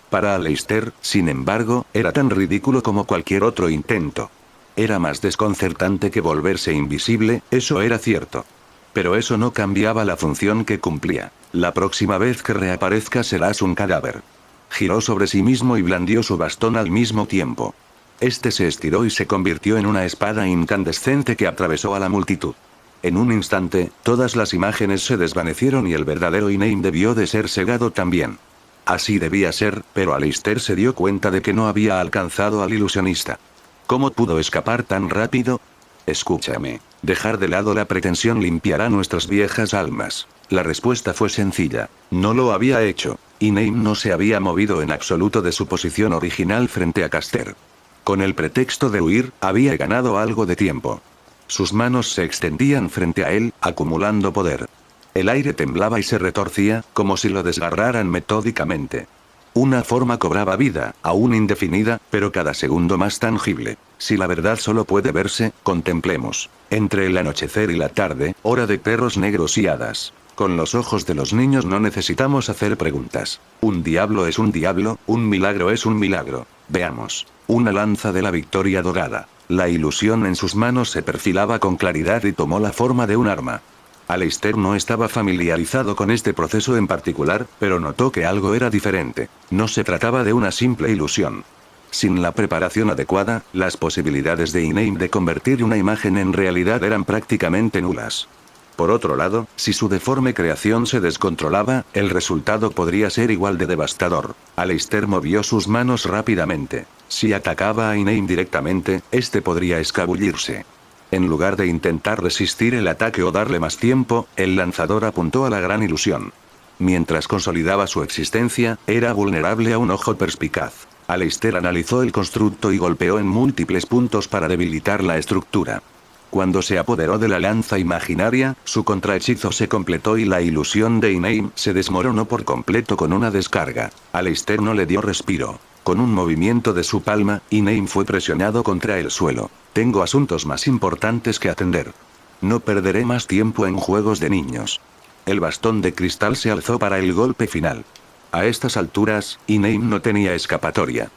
Para Aleister, sin embargo, era tan ridículo como cualquier otro intento. Era más desconcertante que volverse invisible, eso era cierto. Pero eso no cambiaba la función que cumplía. La próxima vez que reaparezca serás un cadáver. Giró sobre sí mismo y blandió su bastón al mismo tiempo. Este se estiró y se convirtió en una espada incandescente que atravesó a la multitud. En un instante, todas las imágenes se desvanecieron y el verdadero Inaim debió de ser cegado también. Así debía ser, pero Aleister se dio cuenta de que no había alcanzado al ilusionista. ¿Cómo pudo escapar tan rápido? Escúchame. Dejar de lado la pretensión limpiará nuestras viejas almas. La respuesta fue sencilla. No lo había hecho. Inaim no se había movido en absoluto de su posición original frente a Caster. Con el pretexto de huir, había ganado algo de tiempo. Sus manos se extendían frente a él, acumulando poder. El aire temblaba y se retorcía, como si lo desgarraran metódicamente. Una forma cobraba vida, aún indefinida, pero cada segundo más tangible. Si la verdad solo puede verse, contemplemos. Entre el anochecer y la tarde, hora de perros negros y hadas. Con los ojos de los niños no necesitamos hacer preguntas. Un diablo es un diablo, un milagro es un milagro. Veamos. Una lanza de la victoria dorada. La ilusión en sus manos se perfilaba con claridad y tomó la forma de un arma. Aleister no estaba familiarizado con este proceso en particular, pero notó que algo era diferente. No se trataba de una simple ilusión. Sin la preparación adecuada, las posibilidades de Inaim de convertir una imagen en realidad eran prácticamente nulas. Por otro lado, si su deforme creación se descontrolaba, el resultado podría ser igual de devastador. Aleister movió sus manos rápidamente. Si atacaba a Inaim directamente, este podría escabullirse. En lugar de intentar resistir el ataque o darle más tiempo, el lanzador apuntó a la gran ilusión. Mientras consolidaba su existencia, era vulnerable a un ojo perspicaz. Aleister analizó el constructo y golpeó en múltiples puntos para debilitar la estructura. Cuando se apoderó de la lanza imaginaria, su contrahechizo se completó y la ilusión de Inaim se desmoronó por completo con una descarga. Aleister no le dio respiro. Con un movimiento de su palma, Inaim fue presionado contra el suelo. Tengo asuntos más importantes que atender. No perderé más tiempo en juegos de niños. El bastón de cristal se alzó para el golpe final. A estas alturas, Inaim no tenía escapatoria.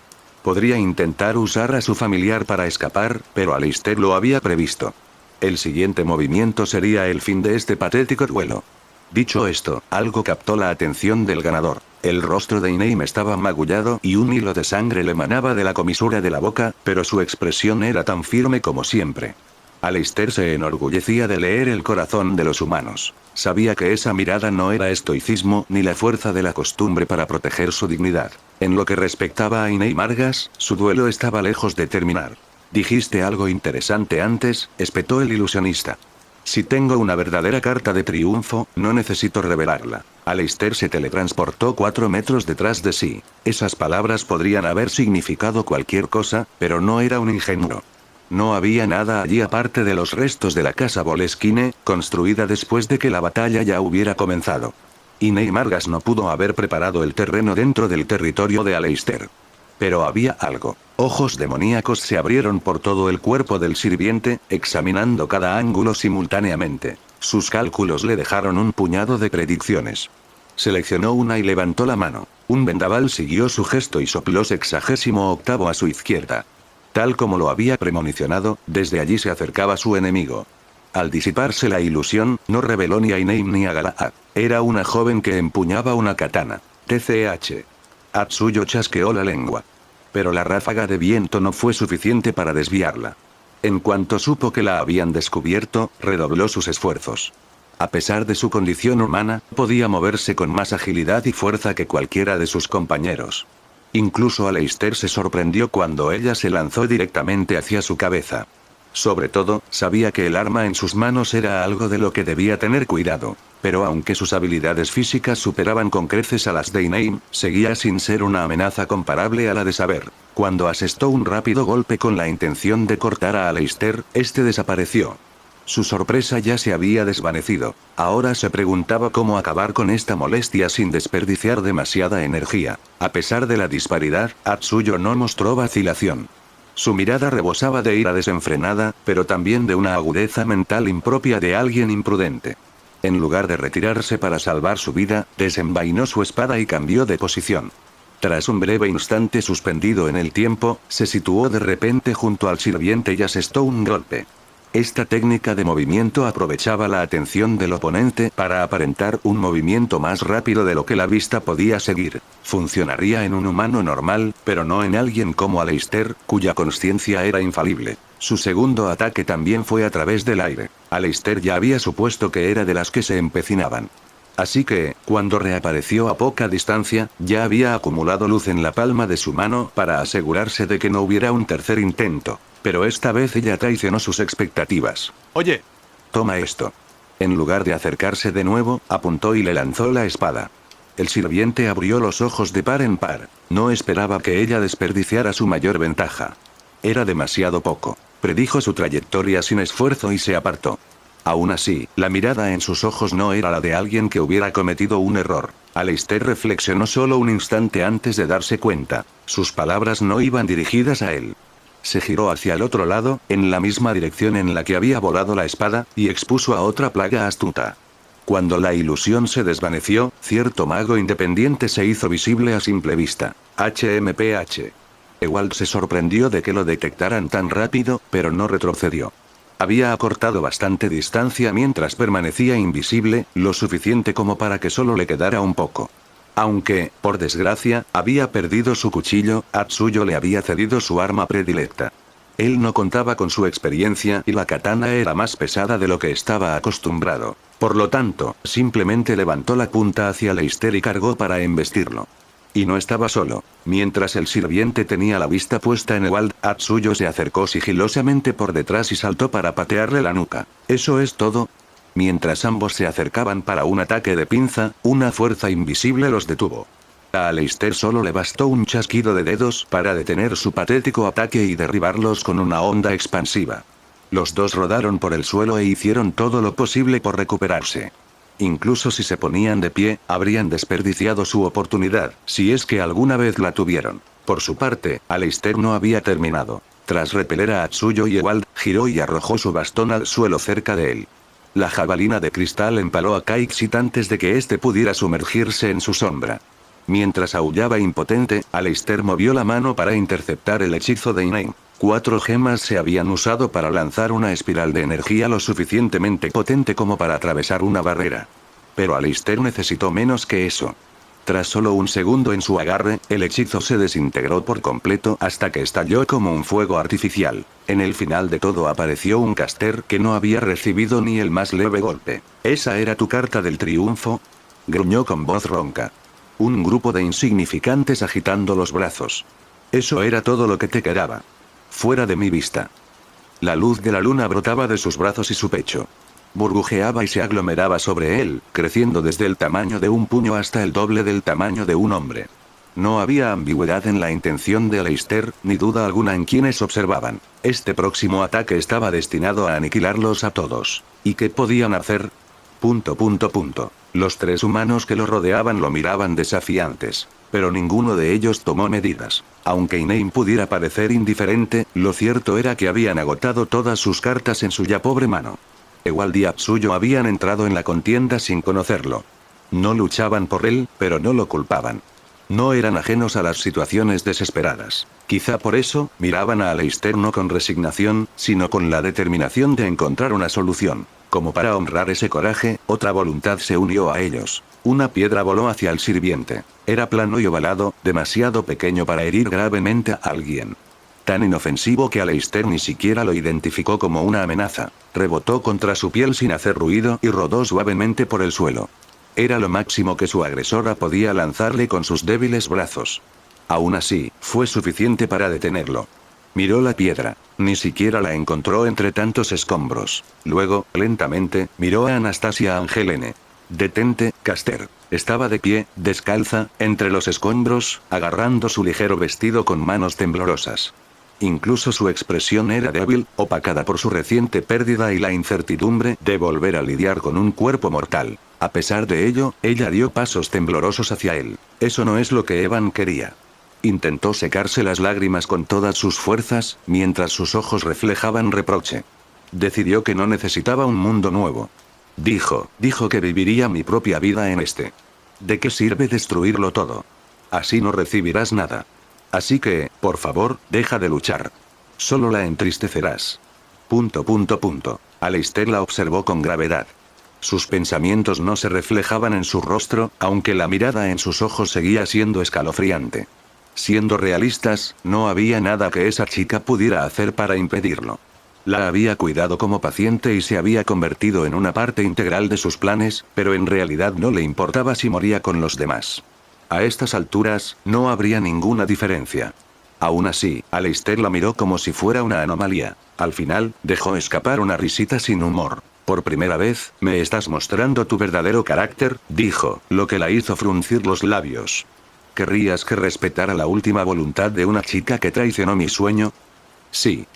Podría intentar usar a su familiar para escapar, pero Aleister lo había previsto. El siguiente movimiento sería el fin de este patético duelo. Dicho esto, algo captó la atención del ganador. El rostro de Inaim estaba magullado y un hilo de sangre le emanaba de la comisura de la boca, pero su expresión era tan firme como siempre. Aleister se enorgullecía de leer el corazón de los humanos. Sabía que esa mirada no era estoicismo ni la fuerza de la costumbre para proteger su dignidad. En lo que respectaba a Inaim Argas, su duelo estaba lejos de terminar. Dijiste algo interesante antes, espetó el ilusionista. Si tengo una verdadera carta de triunfo, no necesito revelarla. Aleister se teletransportó 4 metros detrás de sí. Esas palabras podrían haber significado cualquier cosa, pero no era un ingenuo. No había nada allí aparte de los restos de la casa Boleskine, construida después de que la batalla ya hubiera comenzado. Inaim Argas no pudo haber preparado el terreno dentro del territorio de Aleister. Pero había algo. Ojos demoníacos se abrieron por todo el cuerpo del sirviente, examinando cada ángulo simultáneamente. Sus cálculos le dejaron un puñado de predicciones. Seleccionó una y levantó la mano. Un vendaval siguió su gesto y sopló 68º a su izquierda. Tal como lo había premonicionado, desde allí se acercaba su enemigo. Al disiparse la ilusión, no reveló ni a Inaim ni a Galahad. Era una joven que empuñaba una katana. TCH. Atsuyo chasqueó la lengua. Pero la ráfaga de viento no fue suficiente para desviarla. En cuanto supo que la habían descubierto, redobló sus esfuerzos. A pesar de su condición humana, podía moverse con más agilidad y fuerza que cualquiera de sus compañeros. Incluso Aleister se sorprendió cuando ella se lanzó directamente hacia su cabeza. Sobre todo, sabía que el arma en sus manos era algo de lo que debía tener cuidado. Pero aunque sus habilidades físicas superaban con creces a las de Inaim, seguía sin ser una amenaza comparable a la de Saber. Cuando asestó un rápido golpe con la intención de cortar a Aleister, este desapareció. Su sorpresa ya se había desvanecido. Ahora se preguntaba cómo acabar con esta molestia sin desperdiciar demasiada energía. A pesar de la disparidad, Atsuyo no mostró vacilación. Su mirada rebosaba de ira desenfrenada, pero también de una agudeza mental impropia de alguien imprudente. En lugar de retirarse para salvar su vida, desenvainó su espada y cambió de posición. Tras un breve instante suspendido en el tiempo, se situó de repente junto al sirviente y asestó un golpe. Esta técnica de movimiento aprovechaba la atención del oponente para aparentar un movimiento más rápido de lo que la vista podía seguir. Funcionaría en un humano normal, pero no en alguien como Aleister, cuya consciencia era infalible. Su segundo ataque también fue a través del aire. Aleister ya había supuesto que era de las que se empecinaban. Así que, cuando reapareció a poca distancia, ya había acumulado luz en la palma de su mano para asegurarse de que no hubiera un tercer intento. Pero esta vez ella traicionó sus expectativas. Oye. Toma esto. En lugar de acercarse de nuevo, apuntó y le lanzó la espada. El sirviente abrió los ojos de par en par. No esperaba que ella desperdiciara su mayor ventaja. Era demasiado poco. Predijo su trayectoria sin esfuerzo y se apartó. Aún así, la mirada en sus ojos no era la de alguien que hubiera cometido un error. Aleister reflexionó solo un instante antes de darse cuenta. Sus palabras no iban dirigidas a él. Se giró hacia el otro lado, en la misma dirección en la que había volado la espada, y expuso a otra plaga astuta. Cuando la ilusión se desvaneció, cierto mago independiente se hizo visible a simple vista. HMPH. Ewald se sorprendió de que lo detectaran tan rápido, pero no retrocedió. Había acortado bastante distancia mientras permanecía invisible, lo suficiente como para que solo le quedara un poco. Aunque, por desgracia, había perdido su cuchillo, Atsuyo le había cedido su arma predilecta. Él no contaba con su experiencia y la katana era más pesada de lo que estaba acostumbrado. Por lo tanto, simplemente levantó la punta hacia Aleister y cargó para embestirlo. Y no estaba solo. Mientras el sirviente tenía la vista puesta en Ewald, Atsuyo se acercó sigilosamente por detrás y saltó para patearle la nuca. ¿Eso es todo? Mientras ambos se acercaban para un ataque de pinza, una fuerza invisible los detuvo. A Aleister solo le bastó un chasquido de dedos para detener su patético ataque y derribarlos con una onda expansiva. Los dos rodaron por el suelo e hicieron todo lo posible por recuperarse. Incluso si se ponían de pie, habrían desperdiciado su oportunidad, si es que alguna vez la tuvieron. Por su parte, Aleister no había terminado. Tras repeler a Atsuyo y Ewald, giró y arrojó su bastón al suelo cerca de él. La jabalina de cristal empaló a Kaixit antes de que éste pudiera sumergirse en su sombra. Mientras aullaba impotente, Aleister movió la mano para interceptar el hechizo de Inaim. 4 gemas se habían usado para lanzar una espiral de energía lo suficientemente potente como para atravesar una barrera. Pero Aleister necesitó menos que eso. Tras solo un segundo en su agarre, el hechizo se desintegró por completo hasta que estalló como un fuego artificial. En el final de todo apareció un caster que no había recibido ni el más leve golpe. ¿Esa era tu carta del triunfo?, gruñó con voz ronca. Un grupo de insignificantes agitando los brazos. Eso era todo lo que te quedaba. Fuera de mi vista. La luz de la luna brotaba de sus brazos y su pecho. Burbujeaba y se aglomeraba sobre él, creciendo desde el tamaño de un puño hasta el doble del tamaño de un hombre. No había ambigüedad en la intención de Aleister, ni duda alguna en quienes observaban. Este próximo ataque estaba destinado a aniquilarlos a todos. ¿Y qué podían hacer? ... Los 3 humanos que lo rodeaban lo miraban desafiantes. Pero ninguno de ellos tomó medidas. Aunque Inaim pudiera parecer indiferente, lo cierto era que habían agotado todas sus cartas en su ya pobre mano. Ewald y Atsuyo habían entrado en la contienda sin conocerlo. No luchaban por él, pero no lo culpaban. No eran ajenos a las situaciones desesperadas. Quizá por eso, miraban a Aleister no con resignación, sino con la determinación de encontrar una solución. Como para honrar ese coraje, otra voluntad se unió a ellos. Una piedra voló hacia el sirviente. Era plano y ovalado, demasiado pequeño para herir gravemente a alguien. Tan inofensivo que Aleister ni siquiera lo identificó como una amenaza. Rebotó contra su piel sin hacer ruido y rodó suavemente por el suelo. Era lo máximo que su agresora podía lanzarle con sus débiles brazos. Aún así, fue suficiente para detenerlo. Miró la piedra. Ni siquiera la encontró entre tantos escombros. Luego, lentamente, miró a Anastasia Angelene. Detente, caster. Estaba de pie, descalza, entre los escombros, agarrando su ligero vestido con manos temblorosas. Incluso su expresión era débil, opacada por su reciente pérdida y la incertidumbre de volver a lidiar con un cuerpo mortal. A pesar de ello, ella dio pasos temblorosos hacia él. Eso no es lo que Evan quería. Intentó secarse las lágrimas con todas sus fuerzas, mientras sus ojos reflejaban reproche. Decidió que no necesitaba un mundo nuevo. Dijo que viviría mi propia vida en este. ¿De qué sirve destruirlo todo? Así no recibirás nada. Así que, por favor, deja de luchar. Solo la entristecerás. ... Aleister la observó con gravedad. Sus pensamientos no se reflejaban en su rostro, aunque la mirada en sus ojos seguía siendo escalofriante. Siendo realistas, no había nada que esa chica pudiera hacer para impedirlo. La había cuidado como paciente y se había convertido en una parte integral de sus planes, pero en realidad no le importaba si moría con los demás. A estas alturas, no habría ninguna diferencia. Aún así, Aleister la miró como si fuera una anomalía. Al final, dejó escapar una risita sin humor. Por primera vez, me estás mostrando tu verdadero carácter, dijo, lo que la hizo fruncir los labios. ¿Querrías que respetara la última voluntad de una chica que traicionó mi sueño? Sí.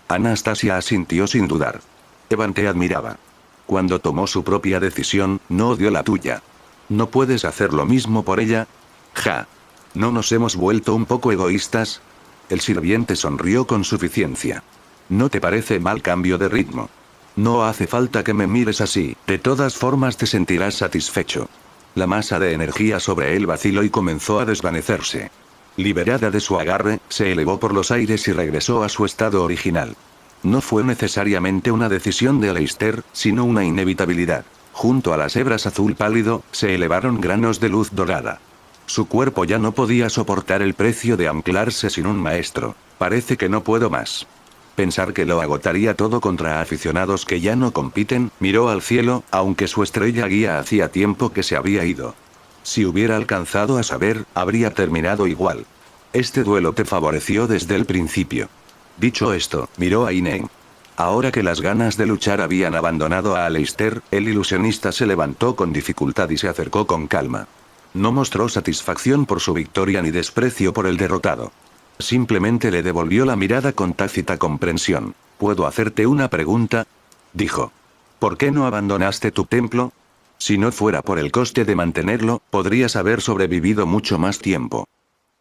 Anastasia asintió sin dudar. Evan te admiraba. Cuando tomó su propia decisión, no odió la tuya. ¿No puedes hacer lo mismo por ella? Ja. ¿No nos hemos vuelto un poco egoístas? El sirviente sonrió con suficiencia. ¿No te parece mal cambio de ritmo? No hace falta que me mires así, de todas formas te sentirás satisfecho. La masa de energía sobre él vaciló y comenzó a desvanecerse. Liberada de su agarre, se elevó por los aires y regresó a su estado original. No fue necesariamente una decisión de Aleister, sino una inevitabilidad. Junto a las hebras azul pálido, se elevaron granos de luz dorada. Su cuerpo ya no podía soportar el precio de anclarse sin un maestro. Parece que no puedo más. Pensar que lo agotaría todo contra aficionados que ya no compiten, miró al cielo, aunque su estrella guía hacía tiempo que se había ido. Si hubiera alcanzado a saber, habría terminado igual. Este duelo te favoreció desde el principio. Dicho esto, miró a Ine. Ahora que las ganas de luchar habían abandonado a Aleister, el ilusionista se levantó con dificultad y se acercó con calma. No mostró satisfacción por su victoria ni desprecio por el derrotado. Simplemente le devolvió la mirada con tácita comprensión. ¿Puedo hacerte una pregunta?, dijo. ¿Por qué no abandonaste tu templo? Si no fuera por el coste de mantenerlo, podrías haber sobrevivido mucho más tiempo.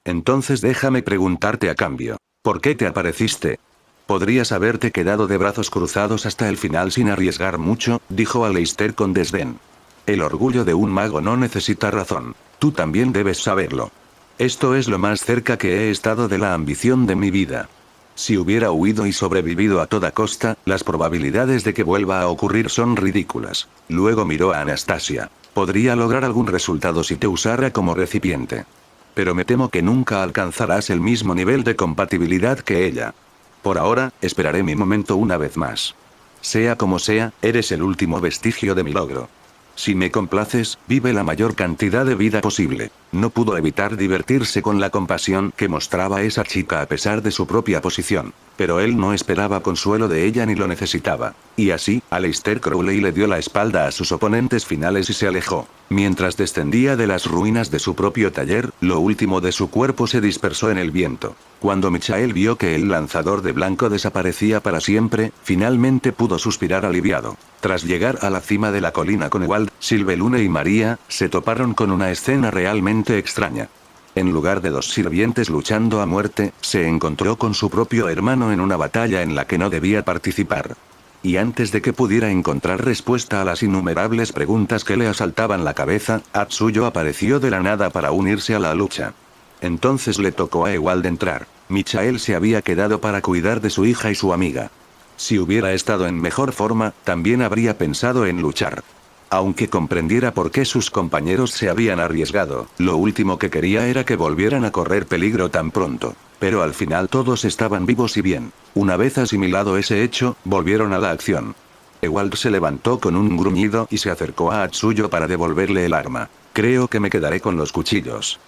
Entonces déjame preguntarte a cambio. ¿Por qué te apareciste? Podrías haberte quedado de brazos cruzados hasta el final sin arriesgar mucho, dijo Aleister con desdén. El orgullo de un mago no necesita razón. Tú también debes saberlo. Esto es lo más cerca que he estado de la ambición de mi vida. Si hubiera huido y sobrevivido a toda costa, las probabilidades de que vuelva a ocurrir son ridículas. Luego miró a Anastasia. Podría lograr algún resultado si te usara como recipiente. Pero me temo que nunca alcanzarás el mismo nivel de compatibilidad que ella. Por ahora, esperaré mi momento una vez más. Sea como sea, eres el último vestigio de mi logro. Si me complaces, vive la mayor cantidad de vida posible. No pudo evitar divertirse con la compasión que mostraba esa chica a pesar de su propia posición. Pero él no esperaba consuelo de ella ni lo necesitaba. Y así, Aleister Crowley le dio la espalda a sus oponentes finales y se alejó. Mientras descendía de las ruinas de su propio taller, lo último de su cuerpo se dispersó en el viento. Cuando Michael vio que el lanzador de blanco desaparecía para siempre, finalmente pudo suspirar aliviado. Tras llegar a la cima de la colina con Ewald, Sylvelune y María, se toparon con una escena realmente extraña. En lugar de dos sirvientes luchando a muerte, se encontró con su propio hermano en una batalla en la que no debía participar. Y antes de que pudiera encontrar respuesta a las innumerables preguntas que le asaltaban la cabeza, Atsuyo apareció de la nada para unirse a la lucha. Entonces le tocó a Ewald entrar. Michael se había quedado para cuidar de su hija y su amiga. Si hubiera estado en mejor forma, también habría pensado en luchar. Aunque comprendiera por qué sus compañeros se habían arriesgado, lo último que quería era que volvieran a correr peligro tan pronto. Pero al final todos estaban vivos y bien. Una vez asimilado ese hecho, volvieron a la acción. Ewald se levantó con un gruñido y se acercó a Atsuyo para devolverle el arma. Creo que me quedaré con los cuchillos.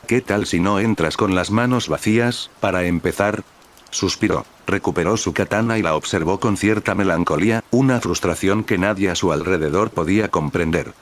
¿Qué tal si no entras con las manos vacías, para empezar? Suspiró, recuperó su katana y la observó con cierta melancolía, una frustración que nadie a su alrededor podía comprender.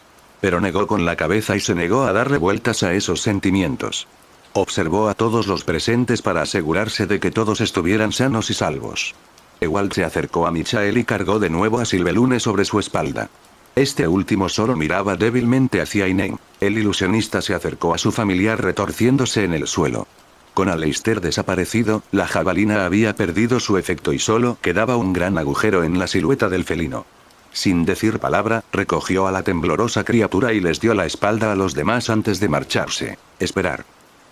Pero negó con la cabeza y se negó a darle vueltas a esos sentimientos. Observó a todos los presentes para asegurarse de que todos estuvieran sanos y salvos. Ewald se acercó a Michael y cargó de nuevo a Sylvelune sobre su espalda. Este último solo miraba débilmente hacia Inen. El ilusionista se acercó a su familiar retorciéndose en el suelo. Con Aleister desaparecido, la jabalina había perdido su efecto y solo quedaba un gran agujero en la silueta del felino. Sin decir palabra, recogió a la temblorosa criatura y les dio la espalda a los demás antes de marcharse. Esperar.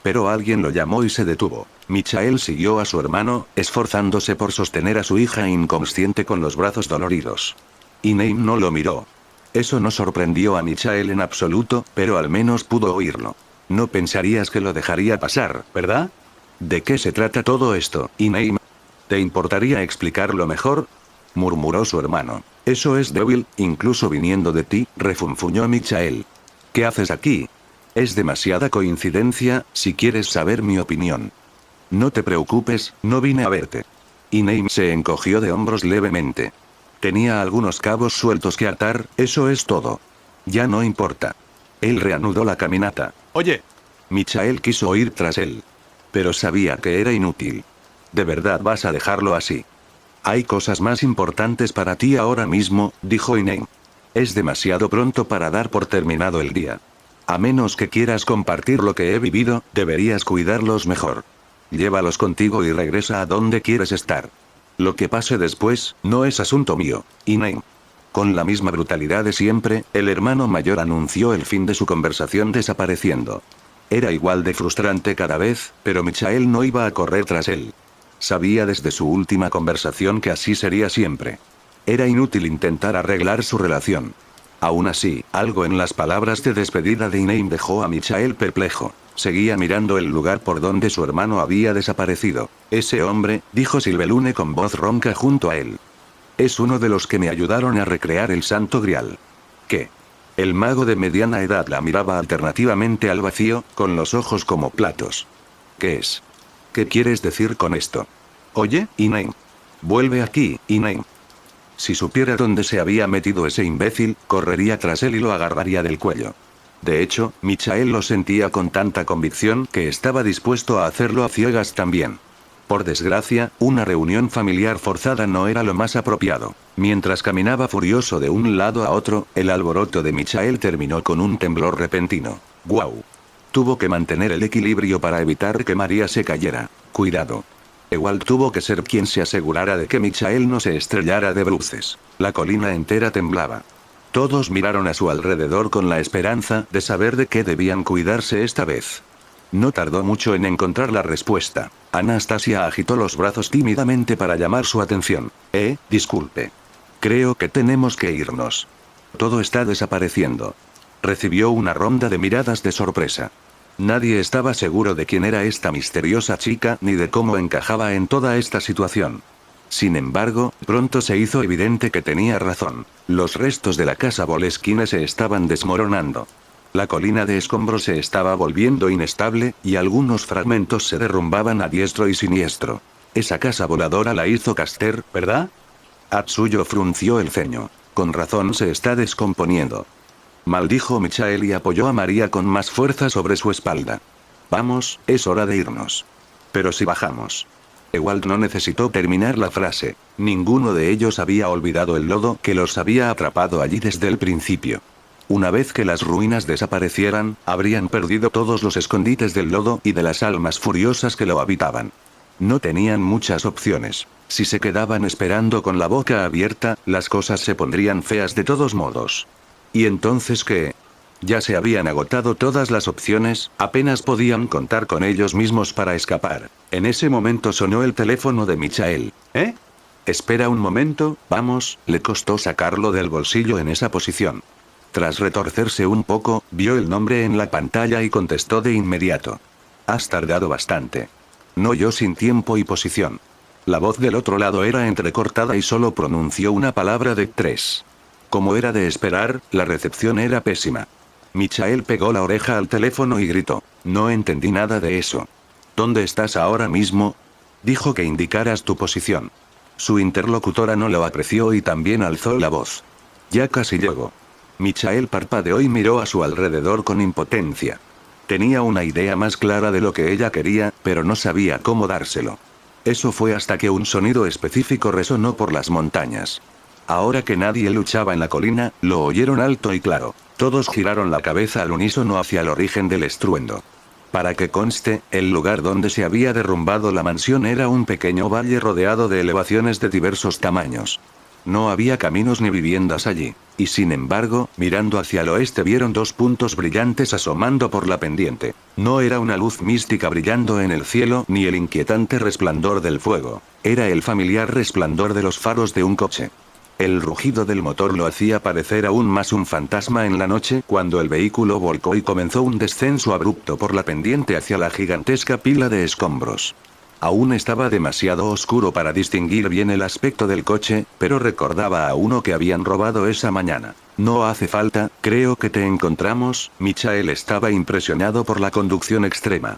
Pero alguien lo llamó y se detuvo. Michael siguió a su hermano, esforzándose por sostener a su hija inconsciente con los brazos doloridos. Inen no lo miró. Eso no sorprendió a Michael en absoluto, pero al menos pudo oírlo. No pensarías que lo dejaría pasar, ¿verdad? ¿De qué se trata todo esto, Inen? ¿Te importaría explicarlo mejor?, murmuró su hermano. Eso es débil, incluso viniendo de ti, refunfuñó Michael. ¿Qué haces aquí? Es demasiada coincidencia, si quieres saber mi opinión. No te preocupes, no vine a verte. Inen se encogió de hombros levemente. Tenía algunos cabos sueltos que atar, eso es todo. Ya no importa. Él reanudó la caminata. Oye. Michael quiso ir tras él. Pero sabía que era inútil. ¿De verdad vas a dejarlo así? Hay cosas más importantes para ti ahora mismo, dijo Inen. Es demasiado pronto para dar por terminado el día. A menos que quieras compartir lo que he vivido, deberías cuidarlos mejor. Llévalos contigo y regresa a donde quieres estar. Lo que pase después, no es asunto mío, Inen. Con la misma brutalidad de siempre, el hermano mayor anunció el fin de su conversación desapareciendo. Era igual de frustrante cada vez, pero Michael no iba a correr tras él. Sabía desde su última conversación que así sería siempre. Era inútil intentar arreglar su relación. Aún así, algo en las palabras de despedida de Inen dejó a Michael perplejo. Seguía mirando el lugar por donde su hermano había desaparecido. Ese hombre, dijo Sylvelune con voz ronca junto a él. Es uno de los que me ayudaron a recrear el Santo Grial. ¿Qué? El mago de mediana edad la miraba alternativamente al vacío, con los ojos como platos. ¿Qué es? ¿Qué quieres decir con esto? Oye, Inain. Vuelve aquí, Inain. Si supiera dónde se había metido ese imbécil, correría tras él y lo agarraría del cuello. De hecho, Michael lo sentía con tanta convicción que estaba dispuesto a hacerlo a ciegas también. Por desgracia, una reunión familiar forzada no era lo más apropiado. Mientras caminaba furioso de un lado a otro, el alboroto de Michael terminó con un temblor repentino. ¡Guau! Tuvo que mantener el equilibrio para evitar que María se cayera. Cuidado. Ewald tuvo que ser quien se asegurara de que Michael no se estrellara de bruces. La colina entera temblaba. Todos miraron a su alrededor con la esperanza de saber de qué debían cuidarse esta vez. No tardó mucho en encontrar la respuesta. Anastasia agitó los brazos tímidamente para llamar su atención. Disculpe. Creo que tenemos que irnos. Todo está desapareciendo. Recibió una ronda de miradas de sorpresa. Nadie estaba seguro de quién era esta misteriosa chica ni de cómo encajaba en toda esta situación. Sin embargo, pronto se hizo evidente que tenía razón. Los restos de la casa Boleskine se estaban desmoronando. La colina de escombros se estaba volviendo inestable, y algunos fragmentos se derrumbaban a diestro y siniestro. Esa casa voladora la hizo Caster, ¿verdad? Atsuyo frunció el ceño. Con razón se está descomponiendo. Maldijo Michael y apoyó a María con más fuerza sobre su espalda. Vamos, es hora de irnos. Pero si bajamos. Ewald no necesitó terminar la frase. Ninguno de ellos había olvidado el lodo que los había atrapado allí desde el principio. Una vez que las ruinas desaparecieran, habrían perdido todos los escondites del lodo y de las almas furiosas que lo habitaban. No tenían muchas opciones. Si se quedaban esperando con la boca abierta, las cosas se pondrían feas de todos modos. ¿Y entonces qué? Ya se habían agotado todas las opciones, apenas podían contar con ellos mismos para escapar. En ese momento sonó el teléfono de Michael. Espera un momento, vamos, le costó sacarlo del bolsillo en esa posición. Tras retorcerse un poco, vio el nombre en la pantalla y contestó de inmediato. Has tardado bastante. No yo sin tiempo y posición. La voz del otro lado era entrecortada y solo pronunció una palabra de 3. Como era de esperar, la recepción era pésima. Michael pegó la oreja al teléfono y gritó. No entendí nada de eso. ¿Dónde estás ahora mismo? Dijo que indicaras tu posición. Su interlocutora no lo apreció y también alzó la voz. Ya casi llego. Michael parpadeó y miró a su alrededor con impotencia. Tenía una idea más clara de lo que ella quería, pero no sabía cómo dárselo. Eso fue hasta que un sonido específico resonó por las montañas. Ahora que nadie luchaba en la colina, lo oyeron alto y claro. Todos giraron la cabeza al unísono hacia el origen del estruendo. Para que conste, el lugar donde se había derrumbado la mansión era un pequeño valle rodeado de elevaciones de diversos tamaños. No había caminos ni viviendas allí. Y sin embargo, mirando hacia el oeste vieron 2 puntos brillantes asomando por la pendiente. No era una luz mística brillando en el cielo ni el inquietante resplandor del fuego. Era el familiar resplandor de los faros de un coche. El rugido del motor lo hacía parecer aún más un fantasma en la noche cuando el vehículo volcó y comenzó un descenso abrupto por la pendiente hacia la gigantesca pila de escombros. Aún estaba demasiado oscuro para distinguir bien el aspecto del coche, pero recordaba a uno que habían robado esa mañana. No hace falta, creo que te encontramos. Michael estaba impresionado por la conducción extrema.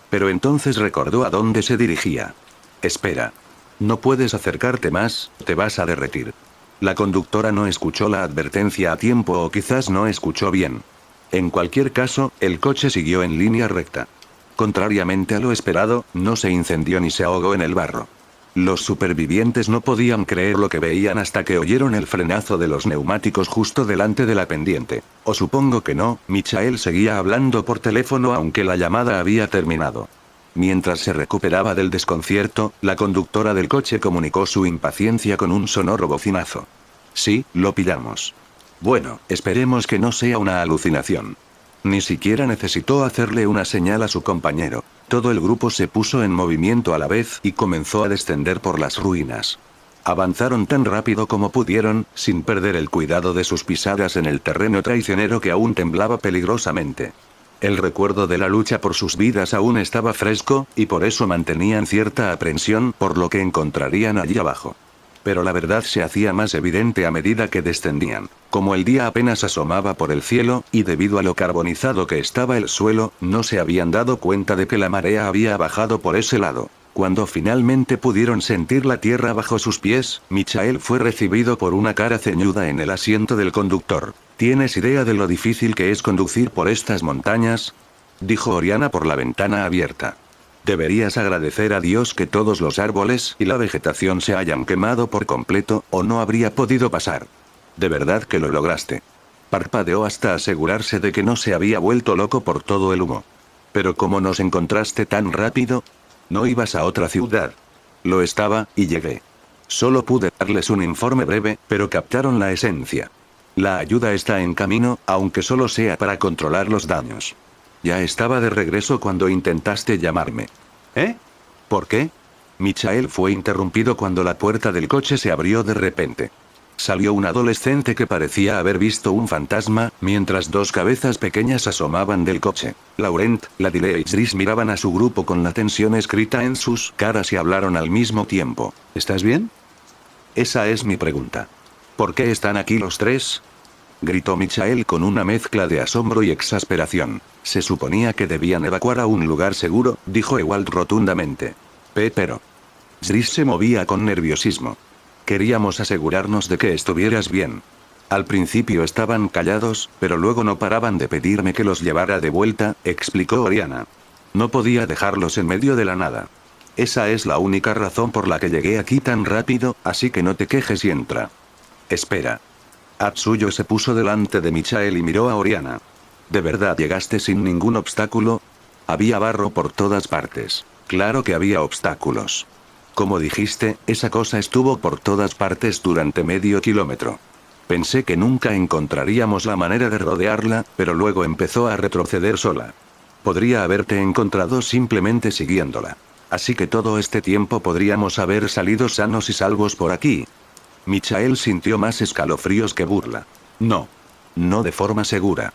Pero entonces recordó a dónde se dirigía. Espera. No puedes acercarte más, te vas a derretir. La conductora no escuchó la advertencia a tiempo o quizás no escuchó bien. En cualquier caso, el coche siguió en línea recta. Contrariamente a lo esperado, no se incendió ni se ahogó en el barro. Los supervivientes no podían creer lo que veían hasta que oyeron el frenazo de los neumáticos justo delante de la pendiente. O supongo que no, Michael seguía hablando por teléfono aunque la llamada había terminado. Mientras se recuperaba del desconcierto, la conductora del coche comunicó su impaciencia con un sonoro bocinazo. Sí, lo pillamos. Bueno, esperemos que no sea una alucinación. Ni siquiera necesitó hacerle una señal a su compañero. Todo el grupo se puso en movimiento a la vez y comenzó a descender por las ruinas. Avanzaron tan rápido como pudieron, sin perder el cuidado de sus pisadas en el terreno traicionero que aún temblaba peligrosamente. El recuerdo de la lucha por sus vidas aún estaba fresco, y por eso mantenían cierta aprensión por lo que encontrarían allí abajo. Pero la verdad se hacía más evidente a medida que descendían. Como el día apenas asomaba por el cielo, y debido a lo carbonizado que estaba el suelo, no se habían dado cuenta de que la marea había bajado por ese lado. Cuando finalmente pudieron sentir la tierra bajo sus pies, Michael fue recibido por una cara ceñuda en el asiento del conductor. ¿Tienes idea de lo difícil que es conducir por estas montañas?, dijo Oriana por la ventana abierta. Deberías agradecer a Dios que todos los árboles y la vegetación se hayan quemado por completo, o no habría podido pasar. De verdad que lo lograste. Parpadeó hasta asegurarse de que no se había vuelto loco por todo el humo. Pero ¿cómo nos encontraste tan rápido? ¿No ibas a otra ciudad? Lo estaba, y llegué. Solo pude darles un informe breve, pero captaron la esencia. La ayuda está en camino, aunque solo sea para controlar los daños. Ya estaba de regreso cuando intentaste llamarme. ¿Eh? ¿Por qué? Michael fue interrumpido cuando la puerta del coche se abrió de repente. Salió un adolescente que parecía haber visto un fantasma, mientras dos cabezas pequeñas asomaban del coche. Laurent, Ladile y Driss miraban a su grupo con la tensión escrita en sus caras y hablaron al mismo tiempo. ¿Estás bien? Esa es mi pregunta. ¿Por qué están aquí los tres?, gritó Michael con una mezcla de asombro y exasperación. Se suponía que debían evacuar a un lugar seguro, dijo Ewald rotundamente. Pero. Driss se movía con nerviosismo. Queríamos asegurarnos de que estuvieras bien. Al principio estaban callados, pero luego no paraban de pedirme que los llevara de vuelta, explicó Oriana. No podía dejarlos en medio de la nada. Esa es la única razón por la que llegué aquí tan rápido, así que no te quejes y entra. Espera. Atsuyo se puso delante de Michael y miró a Oriana. ¿De verdad llegaste sin ningún obstáculo? Había barro por todas partes. Claro que había obstáculos. Como dijiste, esa cosa estuvo por todas partes durante medio kilómetro. Pensé que nunca encontraríamos la manera de rodearla, pero luego empezó a retroceder sola. Podría haberte encontrado simplemente siguiéndola. Así que todo este tiempo podríamos haber salido sanos y salvos por aquí. Michael sintió más escalofríos que burla. No. No de forma segura.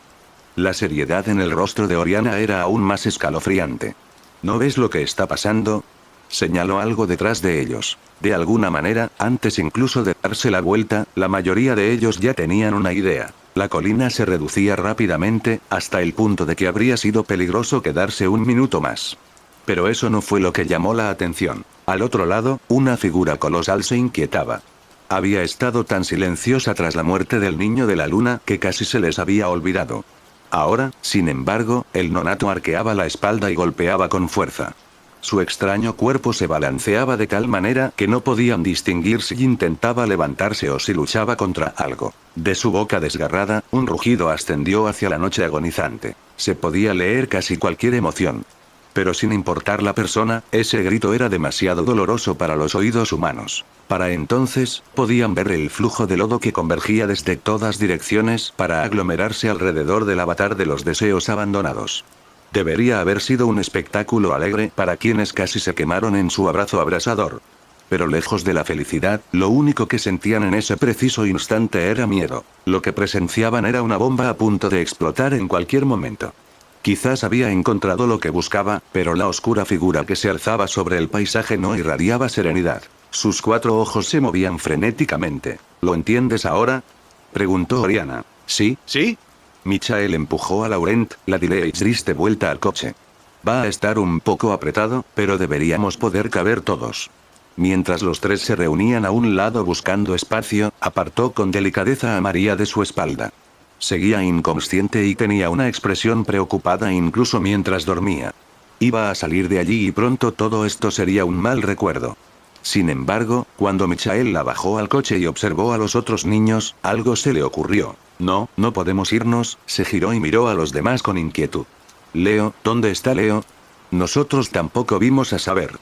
La seriedad en el rostro de Oriana era aún más escalofriante. ¿No ves lo que está pasando? Señaló algo detrás de ellos. De alguna manera, antes incluso de darse la vuelta, la mayoría de ellos ya tenían una idea. La colina se reducía rápidamente, hasta el punto de que habría sido peligroso quedarse un minuto más. Pero eso no fue lo que llamó la atención. Al otro lado, una figura colosal se inquietaba. Había estado tan silenciosa tras la muerte del niño de la luna que casi se les había olvidado. Ahora, sin embargo, el nonato arqueaba la espalda y golpeaba con fuerza. Su extraño cuerpo se balanceaba de tal manera que no podían distinguir si intentaba levantarse o si luchaba contra algo. De su boca desgarrada, un rugido ascendió hacia la noche agonizante. Se podía leer casi cualquier emoción. Pero sin importar la persona, ese grito era demasiado doloroso para los oídos humanos. Para entonces, podían ver el flujo de lodo que convergía desde todas direcciones para aglomerarse alrededor del avatar de los deseos abandonados. Debería haber sido un espectáculo alegre para quienes casi se quemaron en su abrazo abrasador. Pero lejos de la felicidad, lo único que sentían en ese preciso instante era miedo. Lo que presenciaban era una bomba a punto de explotar en cualquier momento. Quizás había encontrado lo que buscaba, pero la oscura figura que se alzaba sobre el paisaje no irradiaba serenidad. Sus 4 ojos se movían frenéticamente. ¿Lo entiendes ahora?, preguntó Oriana. Sí. Michael empujó a Laurent, Ladile y Driss de vuelta al coche. Va a estar un poco apretado, pero deberíamos poder caber todos. Mientras los tres se reunían a un lado buscando espacio, apartó con delicadeza a María de su espalda. Seguía inconsciente y tenía una expresión preocupada incluso mientras dormía. Iba a salir de allí y pronto todo esto sería un mal recuerdo. Sin embargo, cuando Michael la bajó al coche y observó a los otros niños, algo se le ocurrió. No podemos irnos, se giró y miró a los demás con inquietud. Leo, ¿dónde está Leo? Nosotros tampoco vimos a saber.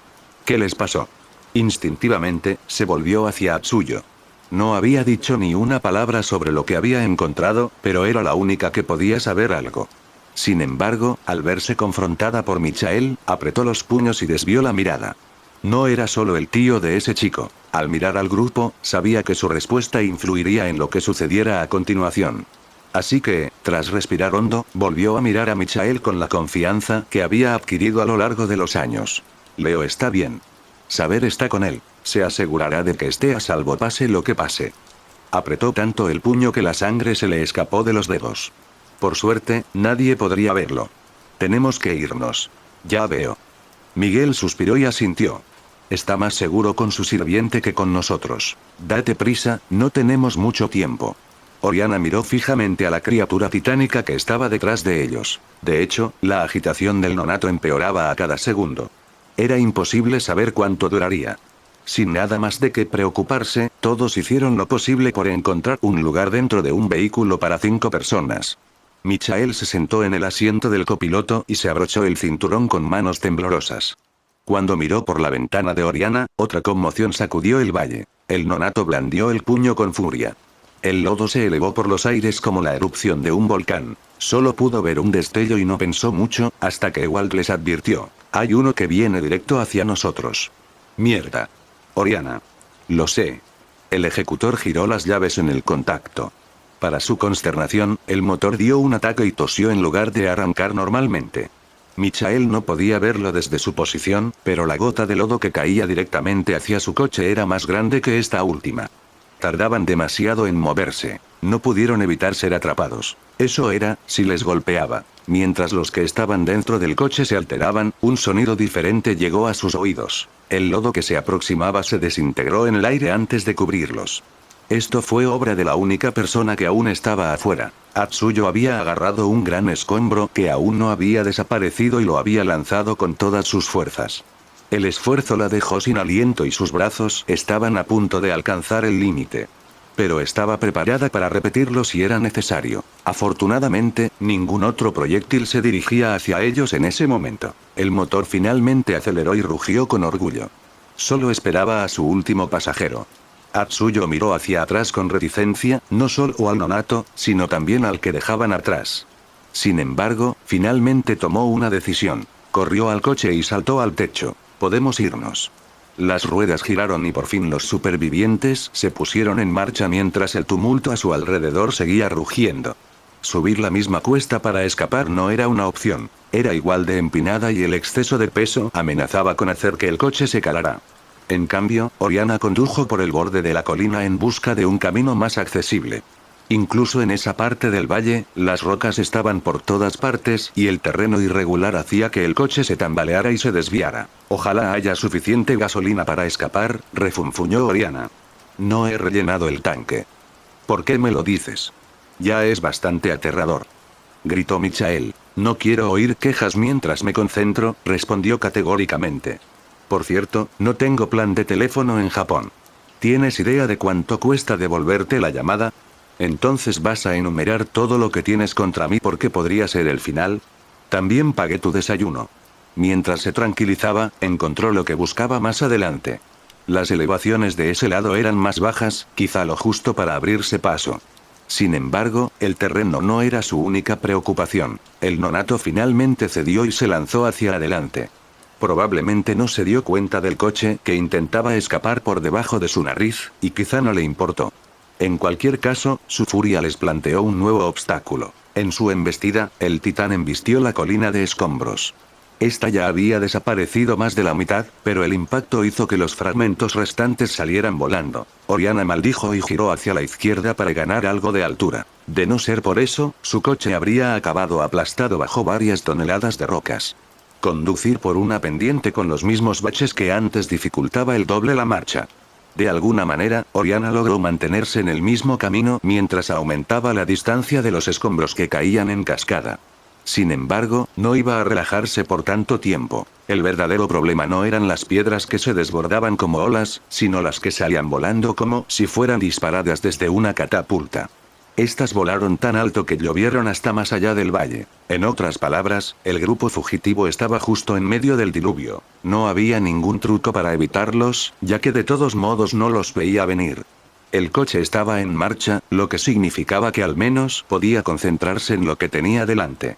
¿Qué les pasó? Instintivamente, se volvió hacia Atsuyo. No había dicho ni una palabra sobre lo que había encontrado, pero era la única que podía saber algo. Sin embargo, al verse confrontada por Michael, apretó los puños y desvió la mirada. No era solo el tío de ese chico. Al mirar al grupo, sabía que su respuesta influiría en lo que sucediera a continuación. Así que, tras respirar hondo, volvió a mirar a Michael con la confianza que había adquirido a lo largo de los años. Leo está bien. Saber está con él. Se asegurará de que esté a salvo pase lo que pase. Apretó tanto el puño que la sangre se le escapó de los dedos. Por suerte, nadie podría verlo. Tenemos que irnos. Ya veo. Miguel suspiró y asintió. Está más seguro con su sirviente que con nosotros. Date prisa, no tenemos mucho tiempo. Oriana miró fijamente a la criatura titánica que estaba detrás de ellos. De hecho, la agitación del nonato empeoraba a cada segundo. Era imposible saber cuánto duraría. Sin nada más de qué preocuparse, todos hicieron lo posible por encontrar un lugar dentro de un vehículo para 5 personas. Michael se sentó en el asiento del copiloto y se abrochó el cinturón con manos temblorosas. Cuando miró por la ventana de Oriana, otra conmoción sacudió el valle. El nonato blandió el puño con furia. El lodo se elevó por los aires como la erupción de un volcán. Solo pudo ver un destello y no pensó mucho, hasta que Walt les advirtió. Hay uno que viene directo hacia nosotros. Mierda. Oriana. Lo sé. El ejecutor giró las llaves en el contacto. Para su consternación, el motor dio un ataque y tosió en lugar de arrancar normalmente. Michael no podía verlo desde su posición, pero la gota de lodo que caía directamente hacia su coche era más grande que esta última. Tardaban demasiado en moverse. No pudieron evitar ser atrapados. Eso era, si les golpeaba. Mientras los que estaban dentro del coche se alteraban, un sonido diferente llegó a sus oídos. El lodo que se aproximaba se desintegró en el aire antes de cubrirlos. Esto fue obra de la única persona que aún estaba afuera. Atsuyo había agarrado un gran escombro que aún no había desaparecido y lo había lanzado con todas sus fuerzas. El esfuerzo la dejó sin aliento y sus brazos estaban a punto de alcanzar el límite. Pero estaba preparada para repetirlo si era necesario. Afortunadamente, ningún otro proyectil se dirigía hacia ellos en ese momento. El motor finalmente aceleró y rugió con orgullo. Solo esperaba a su último pasajero. Atsuyo miró hacia atrás con reticencia, no solo al nonato, sino también al que dejaban atrás. Sin embargo, finalmente tomó una decisión. Corrió al coche y saltó al techo. Podemos irnos. Las ruedas giraron y por fin los supervivientes se pusieron en marcha mientras el tumulto a su alrededor seguía rugiendo. Subir la misma cuesta para escapar no era una opción. Era igual de empinada y el exceso de peso amenazaba con hacer que el coche se calara. En cambio, Oriana condujo por el borde de la colina en busca de un camino más accesible. Incluso en esa parte del valle, las rocas estaban por todas partes y el terreno irregular hacía que el coche se tambaleara y se desviara. Ojalá haya suficiente gasolina para escapar, refunfuñó Oriana. No he rellenado el tanque. ¿Por qué me lo dices? Ya es bastante aterrador. Gritó Michael. No quiero oír quejas mientras me concentro, respondió categóricamente. Por cierto, no tengo plan de teléfono en Japón. ¿Tienes idea de cuánto cuesta devolverte la llamada? Entonces vas a enumerar todo lo que tienes contra mí porque podría ser el final. También pagué tu desayuno. Mientras se tranquilizaba, encontró lo que buscaba más adelante. Las elevaciones de ese lado eran más bajas, quizá lo justo para abrirse paso. Sin embargo, el terreno no era su única preocupación. El nonato finalmente cedió y se lanzó hacia adelante. Probablemente no se dio cuenta del coche que intentaba escapar por debajo de su nariz, y quizá no le importó. En cualquier caso, su furia les planteó un nuevo obstáculo. En su embestida, el titán embistió la colina de escombros. Esta ya había desaparecido más de la mitad, pero el impacto hizo que los fragmentos restantes salieran volando. Oriana maldijo y giró hacia la izquierda para ganar algo de altura. De no ser por eso, su coche habría acabado aplastado bajo varias toneladas de rocas. Conducir por una pendiente con los mismos baches que antes dificultaba el doble la marcha. De alguna manera, Oriana logró mantenerse en el mismo camino mientras aumentaba la distancia de los escombros que caían en cascada. Sin embargo, no iba a relajarse por tanto tiempo. El verdadero problema no eran las piedras que se desbordaban como olas, sino las que salían volando como si fueran disparadas desde una catapulta. Estas volaron tan alto que llovieron hasta más allá del valle. En otras palabras, el grupo fugitivo estaba justo en medio del diluvio. No había ningún truco para evitarlos, ya que de todos modos no los veía venir. El coche estaba en marcha, lo que significaba que al menos podía concentrarse en lo que tenía delante.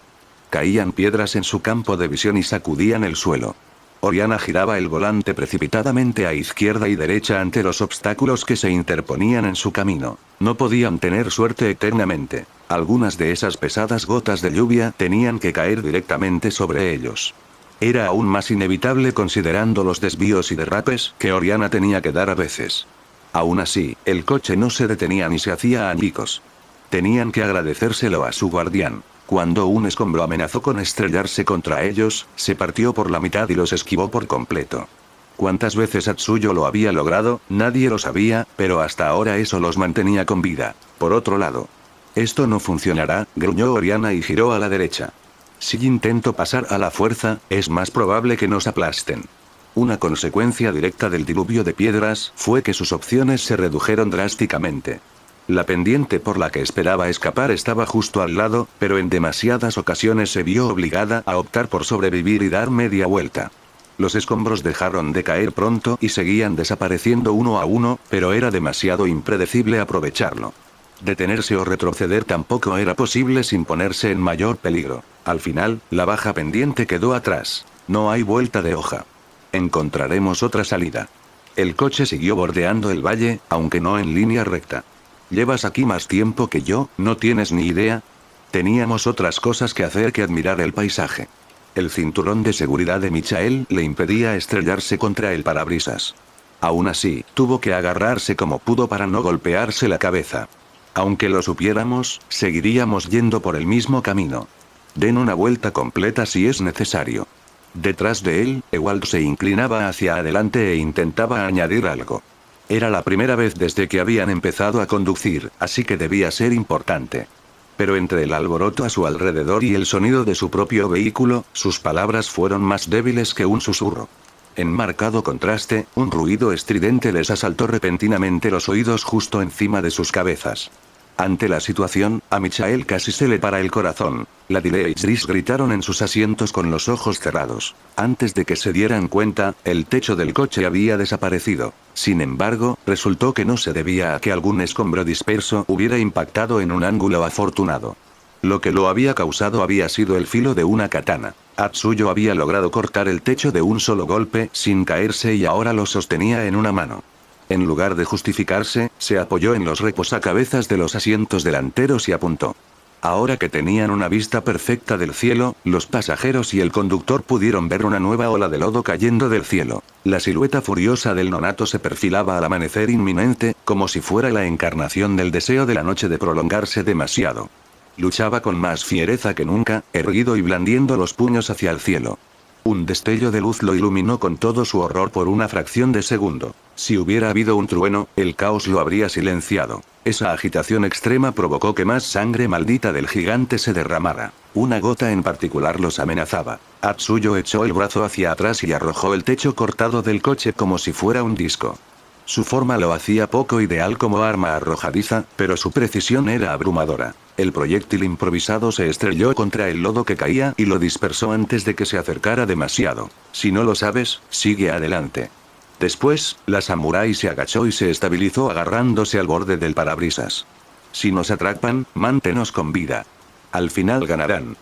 Caían piedras en su campo de visión y sacudían el suelo. Oriana giraba el volante precipitadamente a izquierda y derecha ante los obstáculos que se interponían en su camino. No podían tener suerte eternamente. Algunas de esas pesadas gotas de lluvia tenían que caer directamente sobre ellos. Era aún más inevitable considerando los desvíos y derrapes que Oriana tenía que dar a veces. Aún así, el coche no se detenía ni se hacía añicos. Tenían que agradecérselo a su guardián. Cuando un escombro amenazó con estrellarse contra ellos, se partió por la mitad y los esquivó por completo. ¿Cuántas veces Atsuyo lo había logrado? Nadie lo sabía, pero hasta ahora eso los mantenía con vida. Por otro lado. Esto no funcionará, gruñó Oriana y giró a la derecha. Si intento pasar a la fuerza, es más probable que nos aplasten. Una consecuencia directa del diluvio de piedras fue que sus opciones se redujeron drásticamente. La pendiente por la que esperaba escapar estaba justo al lado, pero en demasiadas ocasiones se vio obligada a optar por sobrevivir y dar media vuelta. Los escombros dejaron de caer pronto y seguían desapareciendo uno a uno, pero era demasiado impredecible aprovecharlo. Detenerse o retroceder tampoco era posible sin ponerse en mayor peligro. Al final, la baja pendiente quedó atrás. No hay vuelta de hoja. Encontraremos otra salida. El coche siguió bordeando el valle, aunque no en línea recta. Llevas aquí más tiempo que yo, ¿no tienes ni idea? Teníamos otras cosas que hacer que admirar el paisaje. El cinturón de seguridad de Michael le impedía estrellarse contra el parabrisas. Aún así, tuvo que agarrarse como pudo para no golpearse la cabeza. Aunque lo supiéramos, seguiríamos yendo por el mismo camino. Den una vuelta completa si es necesario. Detrás de él, Ewald se inclinaba hacia adelante e intentaba añadir algo. Era la primera vez desde que habían empezado a conducir, así que debía ser importante. Pero entre el alboroto a su alrededor y el sonido de su propio vehículo, sus palabras fueron más débiles que un susurro. En marcado contraste, un ruido estridente les asaltó repentinamente los oídos justo encima de sus cabezas. Ante la situación, a Michael casi se le para el corazón. La Dile y Chris gritaron en sus asientos con los ojos cerrados. Antes de que se dieran cuenta, el techo del coche había desaparecido. Sin embargo, resultó que no se debía a que algún escombro disperso hubiera impactado en un ángulo afortunado. Lo que lo había causado había sido el filo de una katana. Atsuyo había logrado cortar el techo de un solo golpe sin caerse y ahora lo sostenía en una mano. En lugar de justificarse, se apoyó en los reposacabezas de los asientos delanteros y apuntó. Ahora que tenían una vista perfecta del cielo, los pasajeros y el conductor pudieron ver una nueva ola de lodo cayendo del cielo. La silueta furiosa del nonato se perfilaba al amanecer inminente, como si fuera la encarnación del deseo de la noche de prolongarse demasiado. Luchaba con más fiereza que nunca, erguido y blandiendo los puños hacia el cielo. Un destello de luz lo iluminó con todo su horror por una fracción de segundo. Si hubiera habido un trueno, el caos lo habría silenciado. Esa agitación extrema provocó que más sangre maldita del gigante se derramara. Una gota en particular los amenazaba. Atsuyo echó el brazo hacia atrás y arrojó el techo cortado del coche como si fuera un disco. Su forma lo hacía poco ideal como arma arrojadiza, pero su precisión era abrumadora. El proyectil improvisado se estrelló contra el lodo que caía y lo dispersó antes de que se acercara demasiado. Si no lo sabes, sigue adelante. Después, la samurái se agachó y se estabilizó agarrándose al borde del parabrisas. Si nos atrapan, mántenos con vida. Al final ganarán.